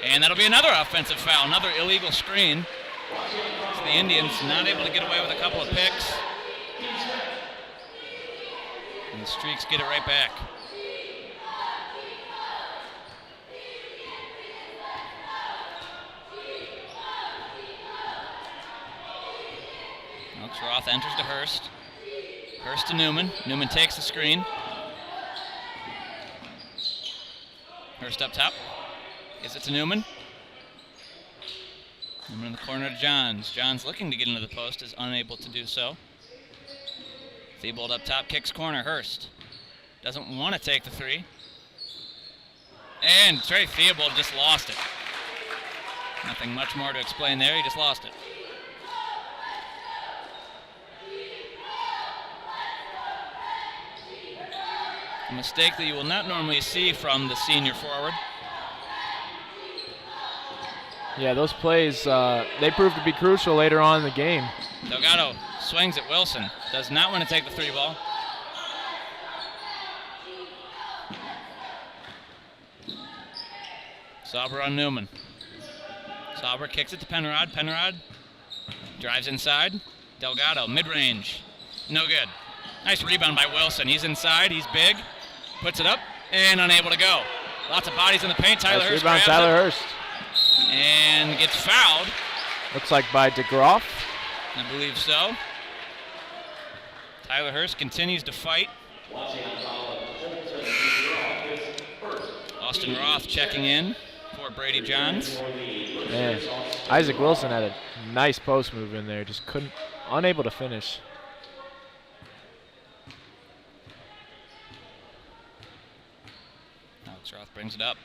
And that'll be another offensive foul, another illegal screen. So the Indians not able to get away with a couple of picks. And the Streaks get it right back. Alex Roth enters to Hurst. Hurst to Newman. Newman takes the screen. Hurst up top. Gives it to Newman. Newman in the corner to Johns. Johns looking to get into the post, is unable to do so. Thiebold up top, kicks corner. Hurst doesn't want to take the three. And Trey Thiebold just lost it. Nothing much more to explain there, he just lost it. A mistake that you will not normally see from the senior forward. Yeah, those plays, they proved to be crucial later on in the game. Delgado swings at Wilson. Does not want to take the three ball. Sauber on Newman. Sauber kicks it to Penrod. Penrod drives inside. Delgado, mid-range. No good. Nice rebound by Wilson. He's inside. He's big. Puts it up and unable to go. Lots of bodies in the paint. Tyler Hurst rebound, Tyler Hurst. And gets fouled. Looks like by DeGroff. I believe so. Tyler Hurst continues to fight. Austin Roth checking in for Brady Johns. Man, Isaac Wilson had a nice post move in there. Just unable to finish. Alex Roth brings it up.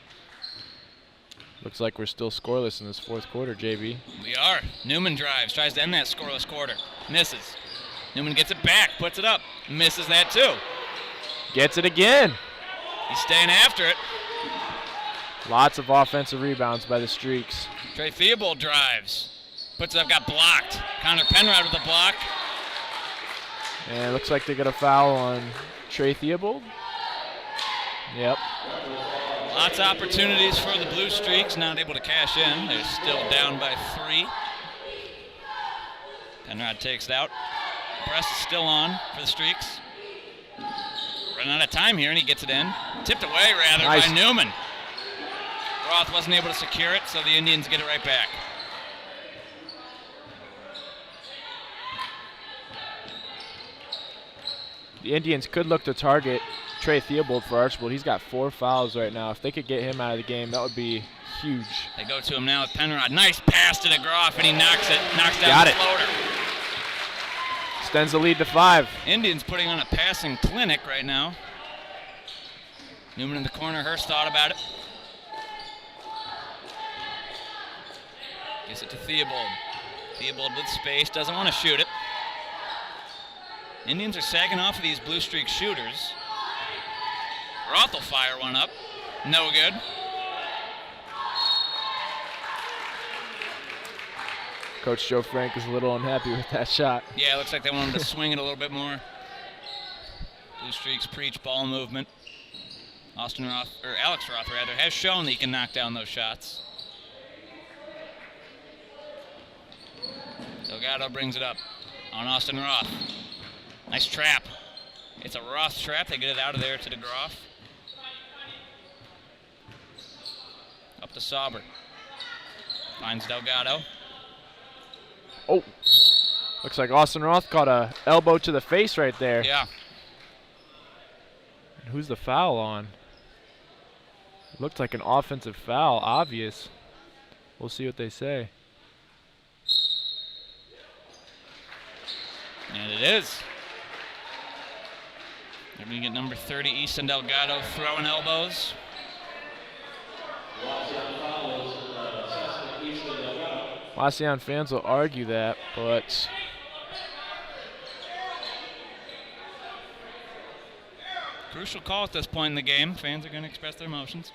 Looks like we're still scoreless in this fourth quarter, JB. We are. Newman drives, tries to end that scoreless quarter. Misses. Newman gets it back, puts it up. Misses that too. Gets it again. He's staying after it. Lots of offensive rebounds by the Streaks. Trey Theobald drives. Puts it up, got blocked. Connor Penrod with the block. And it looks like they got a foul on Trey Theobald. Yep. Lots of opportunities for the Blue Streaks, not able to cash in. They're still down by 3. Penrod takes it out. Press is still on for the Streaks. Running out of time here, and he gets it in. Tipped away, rather, nice. by Newman. Roth wasn't able to secure it, so the Indians get it right back. The Indians could look to target Trey Theobald for Archbold. He's got 4 fouls right now. If they could get him out of the game, that would be huge. They go to him now with Penrod. Nice pass to DeGroff, and he knocks it. Knocks down the floater. extends the lead to 5. Indians putting on a passing clinic right now. Newman in the corner. Hurst thought about it. Gives it to Theobald. Theobald with space. Doesn't want to shoot it. Indians are sagging off of these blue streak shooters. Roth will fire one up. No good. Coach Joe Frank is a little unhappy with that shot. Yeah, it looks like they want him to swing it a little bit more. Blue Streaks preach ball movement. Alex Roth rather, has shown that he can knock down those shots. Delgado brings it up on Austin Roth. Nice trap. It's a Roth trap. They get it out of there to DeGroff. Up to Sauber. Finds Delgado. Oh, looks like Austin Roth caught a elbow to the face right there. Yeah. And who's the foul on? Looked like an offensive foul, obvious. We'll see what they say. And it is. They're going to get number 30, Easton Delgado, throwing elbows. Wauseon fans will argue that, but crucial call at this point in the game. Fans are going to express their emotions.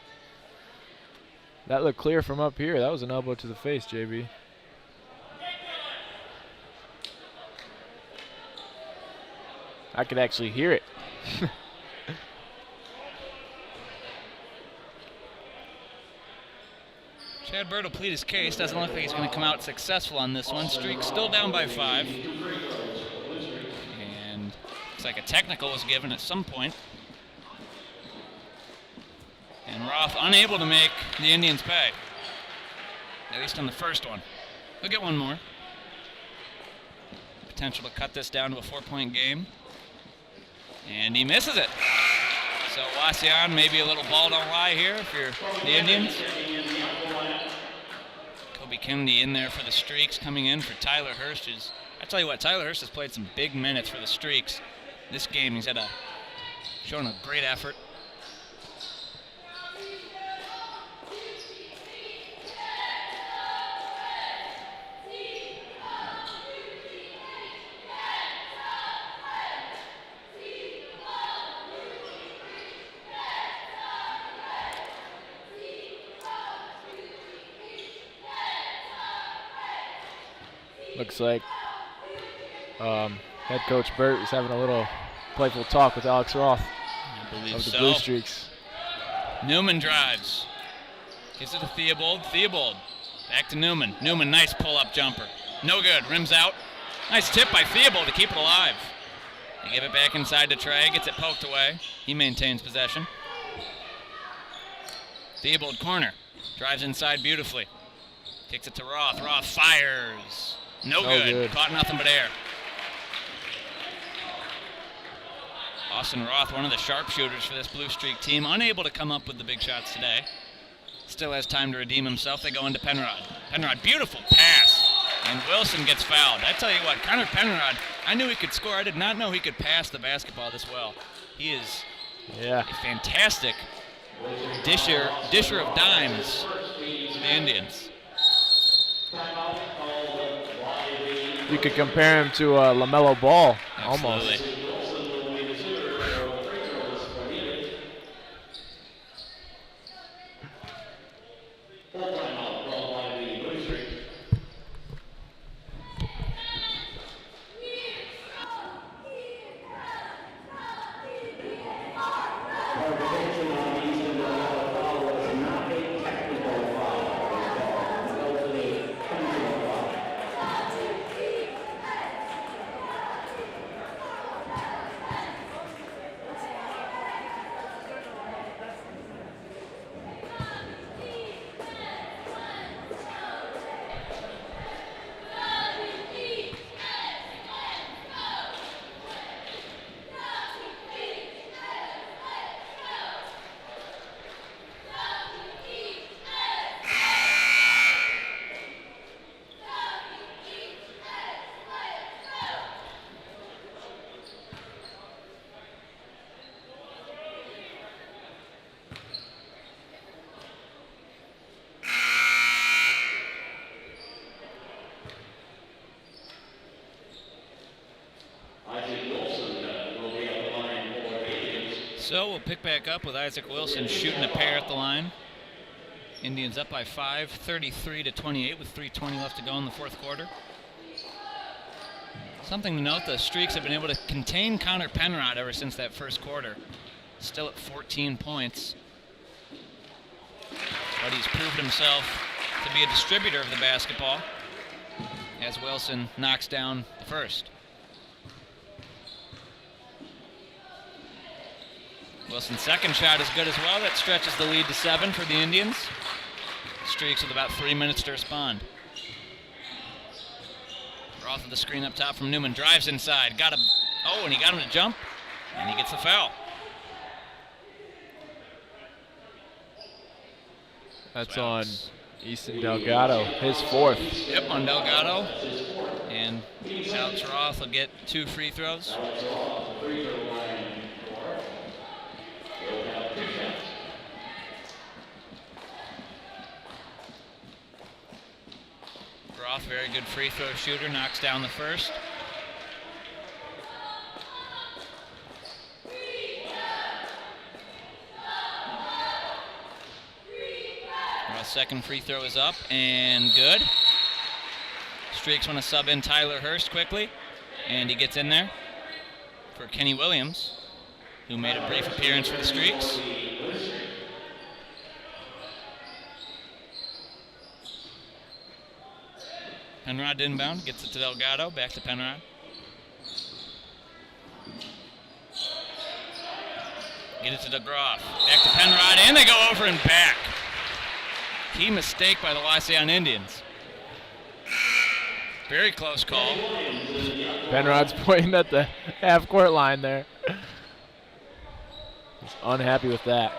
that looked clear from up here. That was an elbow to the face, JB. I could actually hear it. Chad Bird will plead his case. Doesn't look like he's going to come out successful on this one. Streak still down by 5. And looks like a technical was given at some point. And Roth unable to make the Indians pay. At least on the first one. We'll get one more. Potential to cut this down to a 4-point game. And he misses it. So Wauseon, maybe a little ball don't lie here if you're the Indians. Kobe Kennedy in there for the Streaks, coming in for Tyler Hurst. I tell you what, Tyler Hurst has played some big minutes for the Streaks. This game, he's shown a great effort. Looks like head coach Burt is having a little playful talk with Alex Roth of the Blue Streaks. Newman drives. Gives it to Theobald. Theobald back to Newman. Newman, nice pull-up jumper. No good. Rims out. Nice tip by Theobald to keep it alive. They give it back inside to Trey. Gets it poked away. He maintains possession. Theobald corner. Drives inside beautifully. Kicks it to Roth. Roth fires. No good. Caught nothing but air. Austin Roth, one of the sharpshooters for this Blue Streak team, unable to come up with the big shots today. Still has time to redeem himself. They go into Penrod. Penrod, beautiful pass. And Wilson gets fouled. I tell you what, Connor Penrod, I knew he could score. I did not know he could pass the basketball this well. He is a fantastic disher of dimes for the Indians. You could compare him to LaMelo Ball, Absolutely. almost. So we'll pick back up with Isaac Wilson shooting a pair at the line. Indians up by 5, 33-28 with 3:20 left to go in the fourth quarter. Something to note, the Streaks have been able to contain Connor Penrod ever since that first quarter. Still at 14 points. But he's proved himself to be a distributor of the basketball as Wilson knocks down the first. Wilson's second shot is good as well. That stretches the lead to 7 for the Indians. Streaks with about 3 minutes to respond. Roth with the screen up top from Newman. Drives inside. And he got him to jump. And he gets the foul. That's on Easton Delgado, his fourth. Yep, on Delgado. And Alex Roth will get 2 free throws. Roth, very good free throw shooter, knocks down the first. Roth's second free throw is up and good. Streaks want to sub in Tyler Hurst quickly, and he gets in there for Kenny Williams, who made a brief appearance for the Streaks. Penrod inbound, gets it to Delgado, back to Penrod. Get it to DeGroff, back to Penrod, and they go over and back. Key mistake by the Wauseon Indians. Very close call. Penrod's pointing at the half-court line there. He's unhappy with that.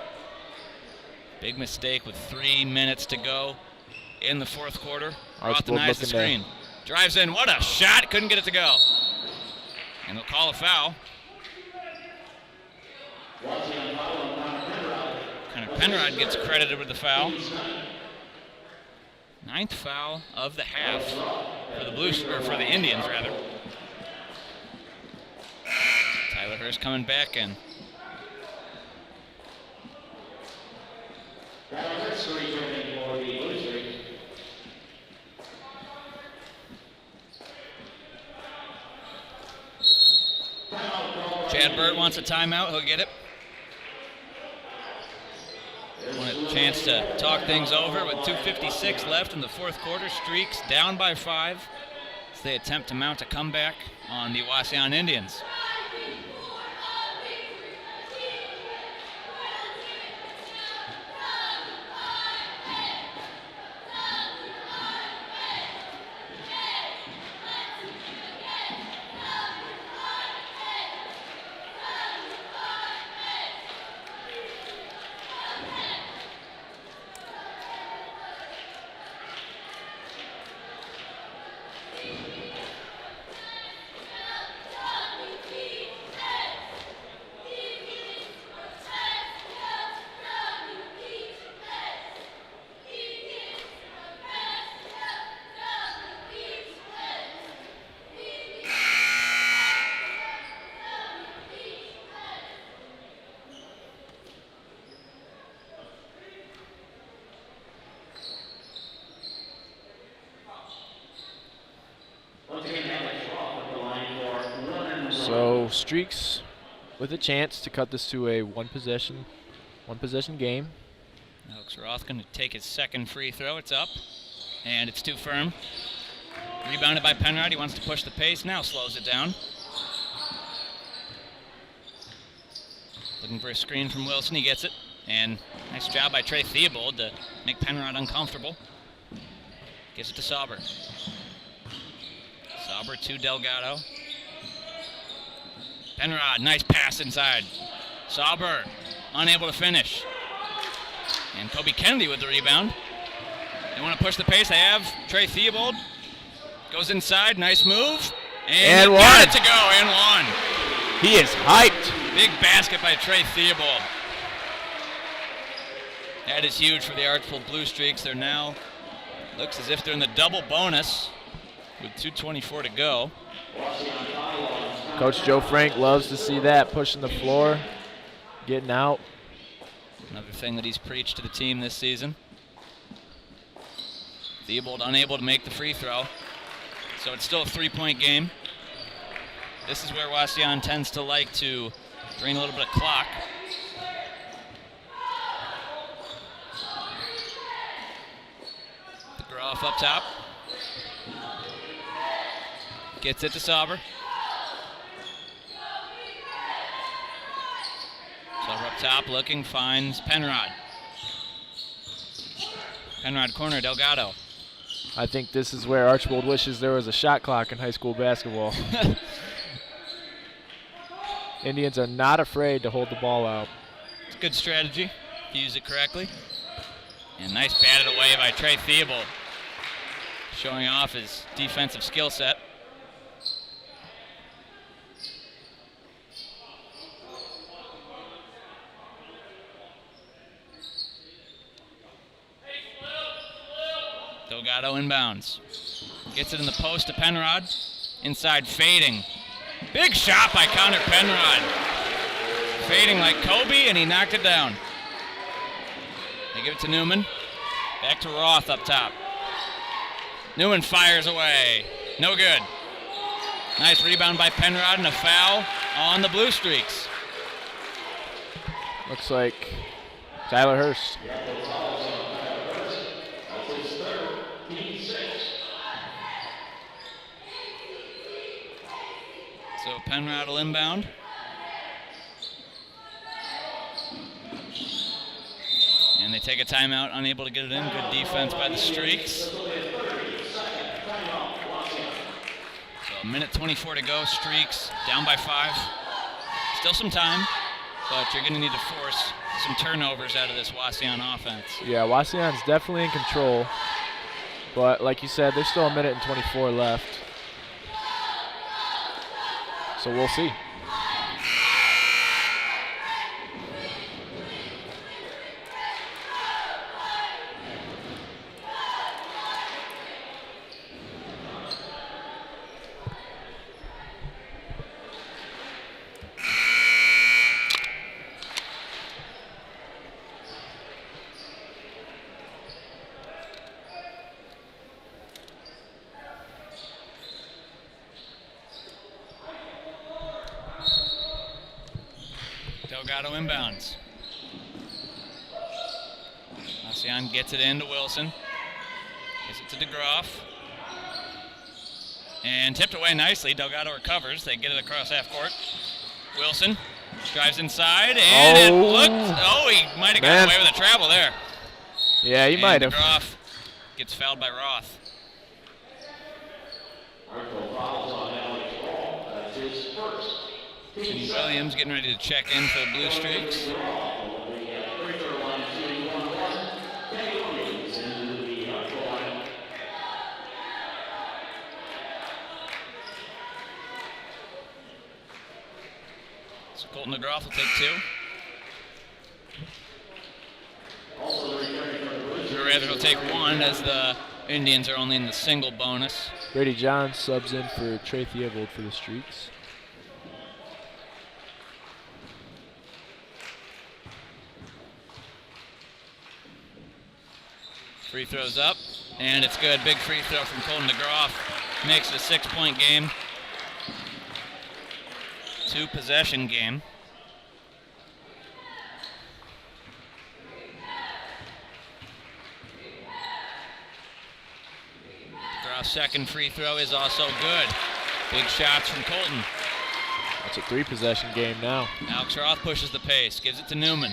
Big mistake with 3 minutes to go in the fourth quarter. Roth Archbold denies the looking there. screen. Drives in. What a shot. Couldn't get it to go. And they'll call a foul. Connor Penrod gets credited with the foul. 9th foul of the half for the Blues, or for the Indians rather. Tyler Hurst coming back in. Chad Burt wants a timeout. He'll get it. Want a chance to talk things over with 2:56 left in the fourth quarter. Streaks down by 5 as they attempt to mount a comeback on the Wauseon Indians. So Streaks with a chance to cut this to a one possession game. Alex Roth going to take his second free throw. It's up, and it's too firm. Rebounded by Penrod. He wants to push the pace. Now slows it down. Looking for a screen from Wilson. He gets it. And nice job by Trey Theobald to make Penrod uncomfortable. Gives it to Sauber. Sauber to Delgado. Penrod, nice pass inside. Sauber, unable to finish. And Kobe Kennedy with the rebound. They want to push the pace. They have Trey Theobald. Goes inside, nice move. And one. Got it to go, and one. He is hyped. Big basket by Trey Theobald. That is huge for the Archbold Blue Streaks. They're now, looks as if they're in the double bonus with 2:24 to go. Coach Joe Frank loves to see that, pushing the floor. getting out. Another thing that he's preached to the team this season. Theobald unable to make the free throw. So it's still a 3-point game. This is where Wauseon tends to like to drain a little bit of clock. The Groff up top. Gets it to Sauber. Sauber up top looking, finds Penrod. Penrod corner, Delgado. I think this is where Archbold wishes there was a shot clock in high school basketball. Indians are not afraid to hold the ball out. It's a good strategy if you use it correctly. And nice batted away by Trey Theobald, showing off his defensive skill set. Delgado inbounds. Gets it in the post to Penrod. Inside fading. Big shot by Connor Penrod. Fading like Kobe, and he knocked it down. They give it to Newman. Back to Roth up top. Newman fires away. No good. Nice rebound by Penrod and a foul on the Blue Streaks. Looks like Tyler Hurst. So Penrod will inbound. And they take a timeout, unable to get it in. Good defense by the Streaks. So a minute 24 to go. Streaks down by 5. Still some time, but you're going to need to force some turnovers out of this Wauseon offense. Yeah, Wauseon's definitely in control. But like you said, there's still a minute and 24 left. So we'll see. Delgado inbounds. Wauseon gets it into Wilson. Gives it to DeGroff. And tipped away nicely. Delgado recovers. They get it across half court. Wilson drives inside, and it looked. Oh, he might have gotten away with a travel there. Yeah, he might have. DeGroff gets fouled by Roth. Williams getting ready to check in for the Blue Streaks. So Colton DeGroff will take 2. Or rather, he'll take 1 as the Indians are only in the single bonus. Brady Johns subs in for Trey Theobald for the Streaks. Free throws up, and it's good. Big free throw from Colton DeGroff. Makes it a 6-point game. 2-possession game. DeGroff's second free throw is also good. Big shots from Colton. That's a 3-possession game now. Alex Roth pushes the pace, gives it to Newman.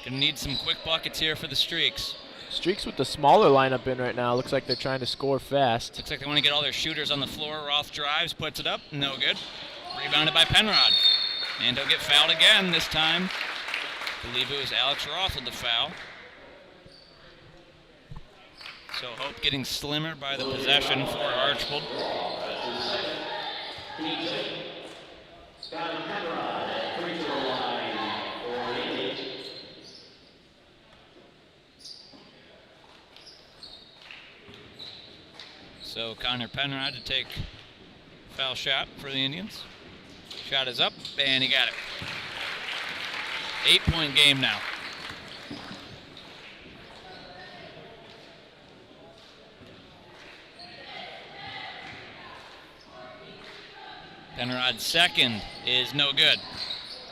Gonna need some quick buckets here for the Streaks. Streaks with the smaller lineup in right now. Looks like they're trying to score fast. Looks like they want to get all their shooters on the floor. Roth drives, puts it up, no good. Rebounded by Penrod. And he'll get fouled again this time. I believe it was Alex Roth with the foul. So Hope getting slimmer by the possession for Archbold. So Connor Penrod to take foul shot for the Indians. Shot is up, and he got it. 8-point game now. Penrod's second is no good.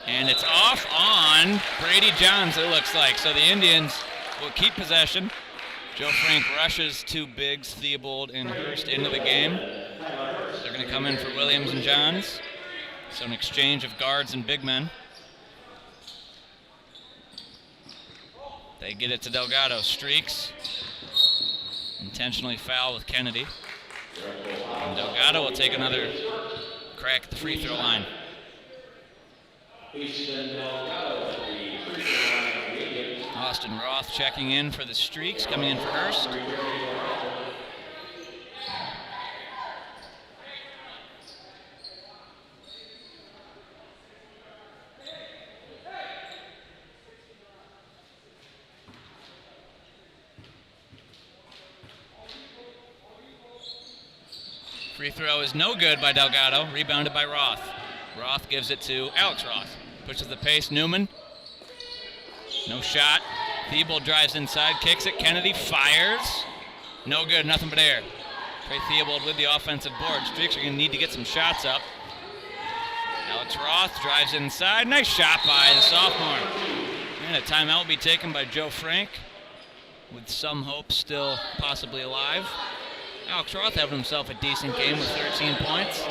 And it's off on Brady Johns, it looks like. So the Indians will keep possession. Joe Frank rushes two bigs, Theobald and Hurst, into the game. They're going to come in for Williams and Johns. So an exchange of guards and big men. They get it to Delgado. Streaks. Intentionally foul with Kennedy. And Delgado will take another crack at the free throw line. Austin Roth checking in for the Streaks, coming in for Hurst. Free throw is no good by Delgado, rebounded by Roth. Roth gives it to Alex Roth. Pushes the pace, Newman. No shot. Theobald drives inside, kicks it. Kennedy fires. No good, nothing but air. Trey Theobald with the offensive board. Streaks are going to need to get some shots up. Alex Roth drives inside. Nice shot by the sophomore. And a timeout will be taken by Joe Frank, with some hope still possibly alive. Alex Roth having himself a decent game with 13 points.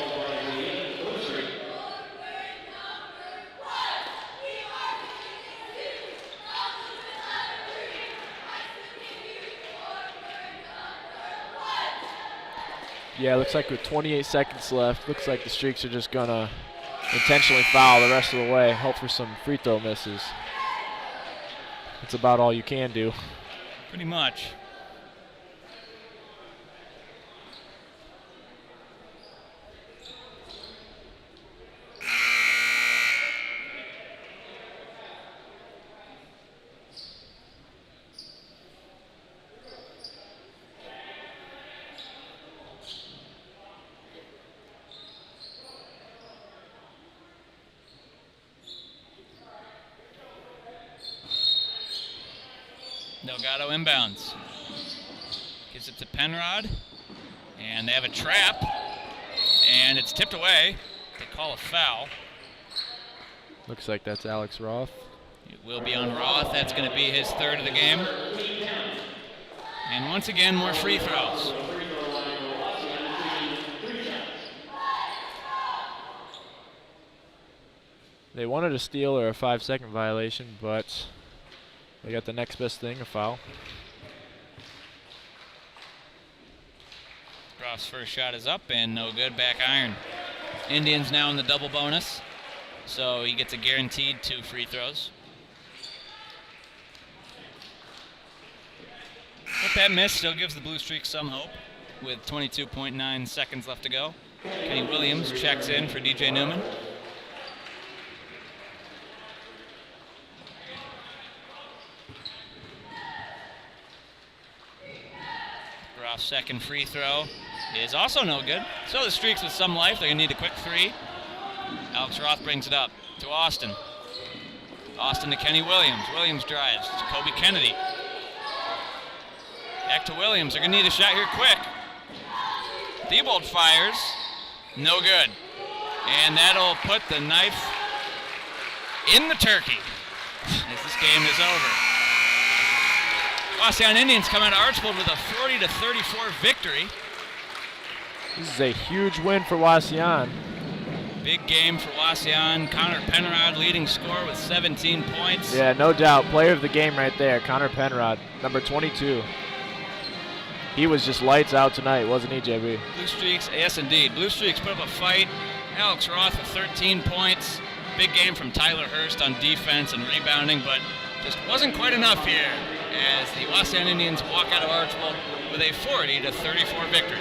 Yeah, looks like with 28 seconds left, looks like the Streaks are just going to intentionally foul the rest of the way, hope for some free throw misses. That's about all you can do. Pretty much. Delgado inbounds. Gives it to Penrod. And they have a trap. And it's tipped away. They call a foul. Looks like that's Alex Roth. It will be on Roth. That's going to be his third of the game. And once again, more free throws. They wanted a steal or a 5-second violation, but they got the next best thing, a foul. Roth's first shot is up and no good, back iron. Indians now in the double bonus, so he gets a guaranteed 2 free throws. But that miss still gives the Blue Streaks some hope with 22.9 seconds left to go. Kenny Williams checks in for DJ Newman. Roth's second free throw is also no good. So the Streaks with some life. They're going to need a quick 3. Alex Roth brings it up to Austin. Austin to Kenny Williams. Williams drives to Kobe Kennedy. Back to Williams. They're going to need a shot here quick. Theobald fires. No good. And that'll put the knife in the turkey as this game is over. Wauseon Indians come out of Archbold with a 40-34 victory. This is a huge win for Wauseon. Big game for Wauseon. Connor Penrod leading scorer with 17 points. Yeah, no doubt. Player of the game right there, Connor Penrod, number 22. He was just lights out tonight, wasn't he, JB? Blue Streaks, yes indeed. Blue Streaks put up a fight. Alex Roth with 13 points. Big game from Tyler Hurst on defense and rebounding, but just wasn't quite enough here as the Wauseon Indians walk out of Archbold with a 40-34 victory.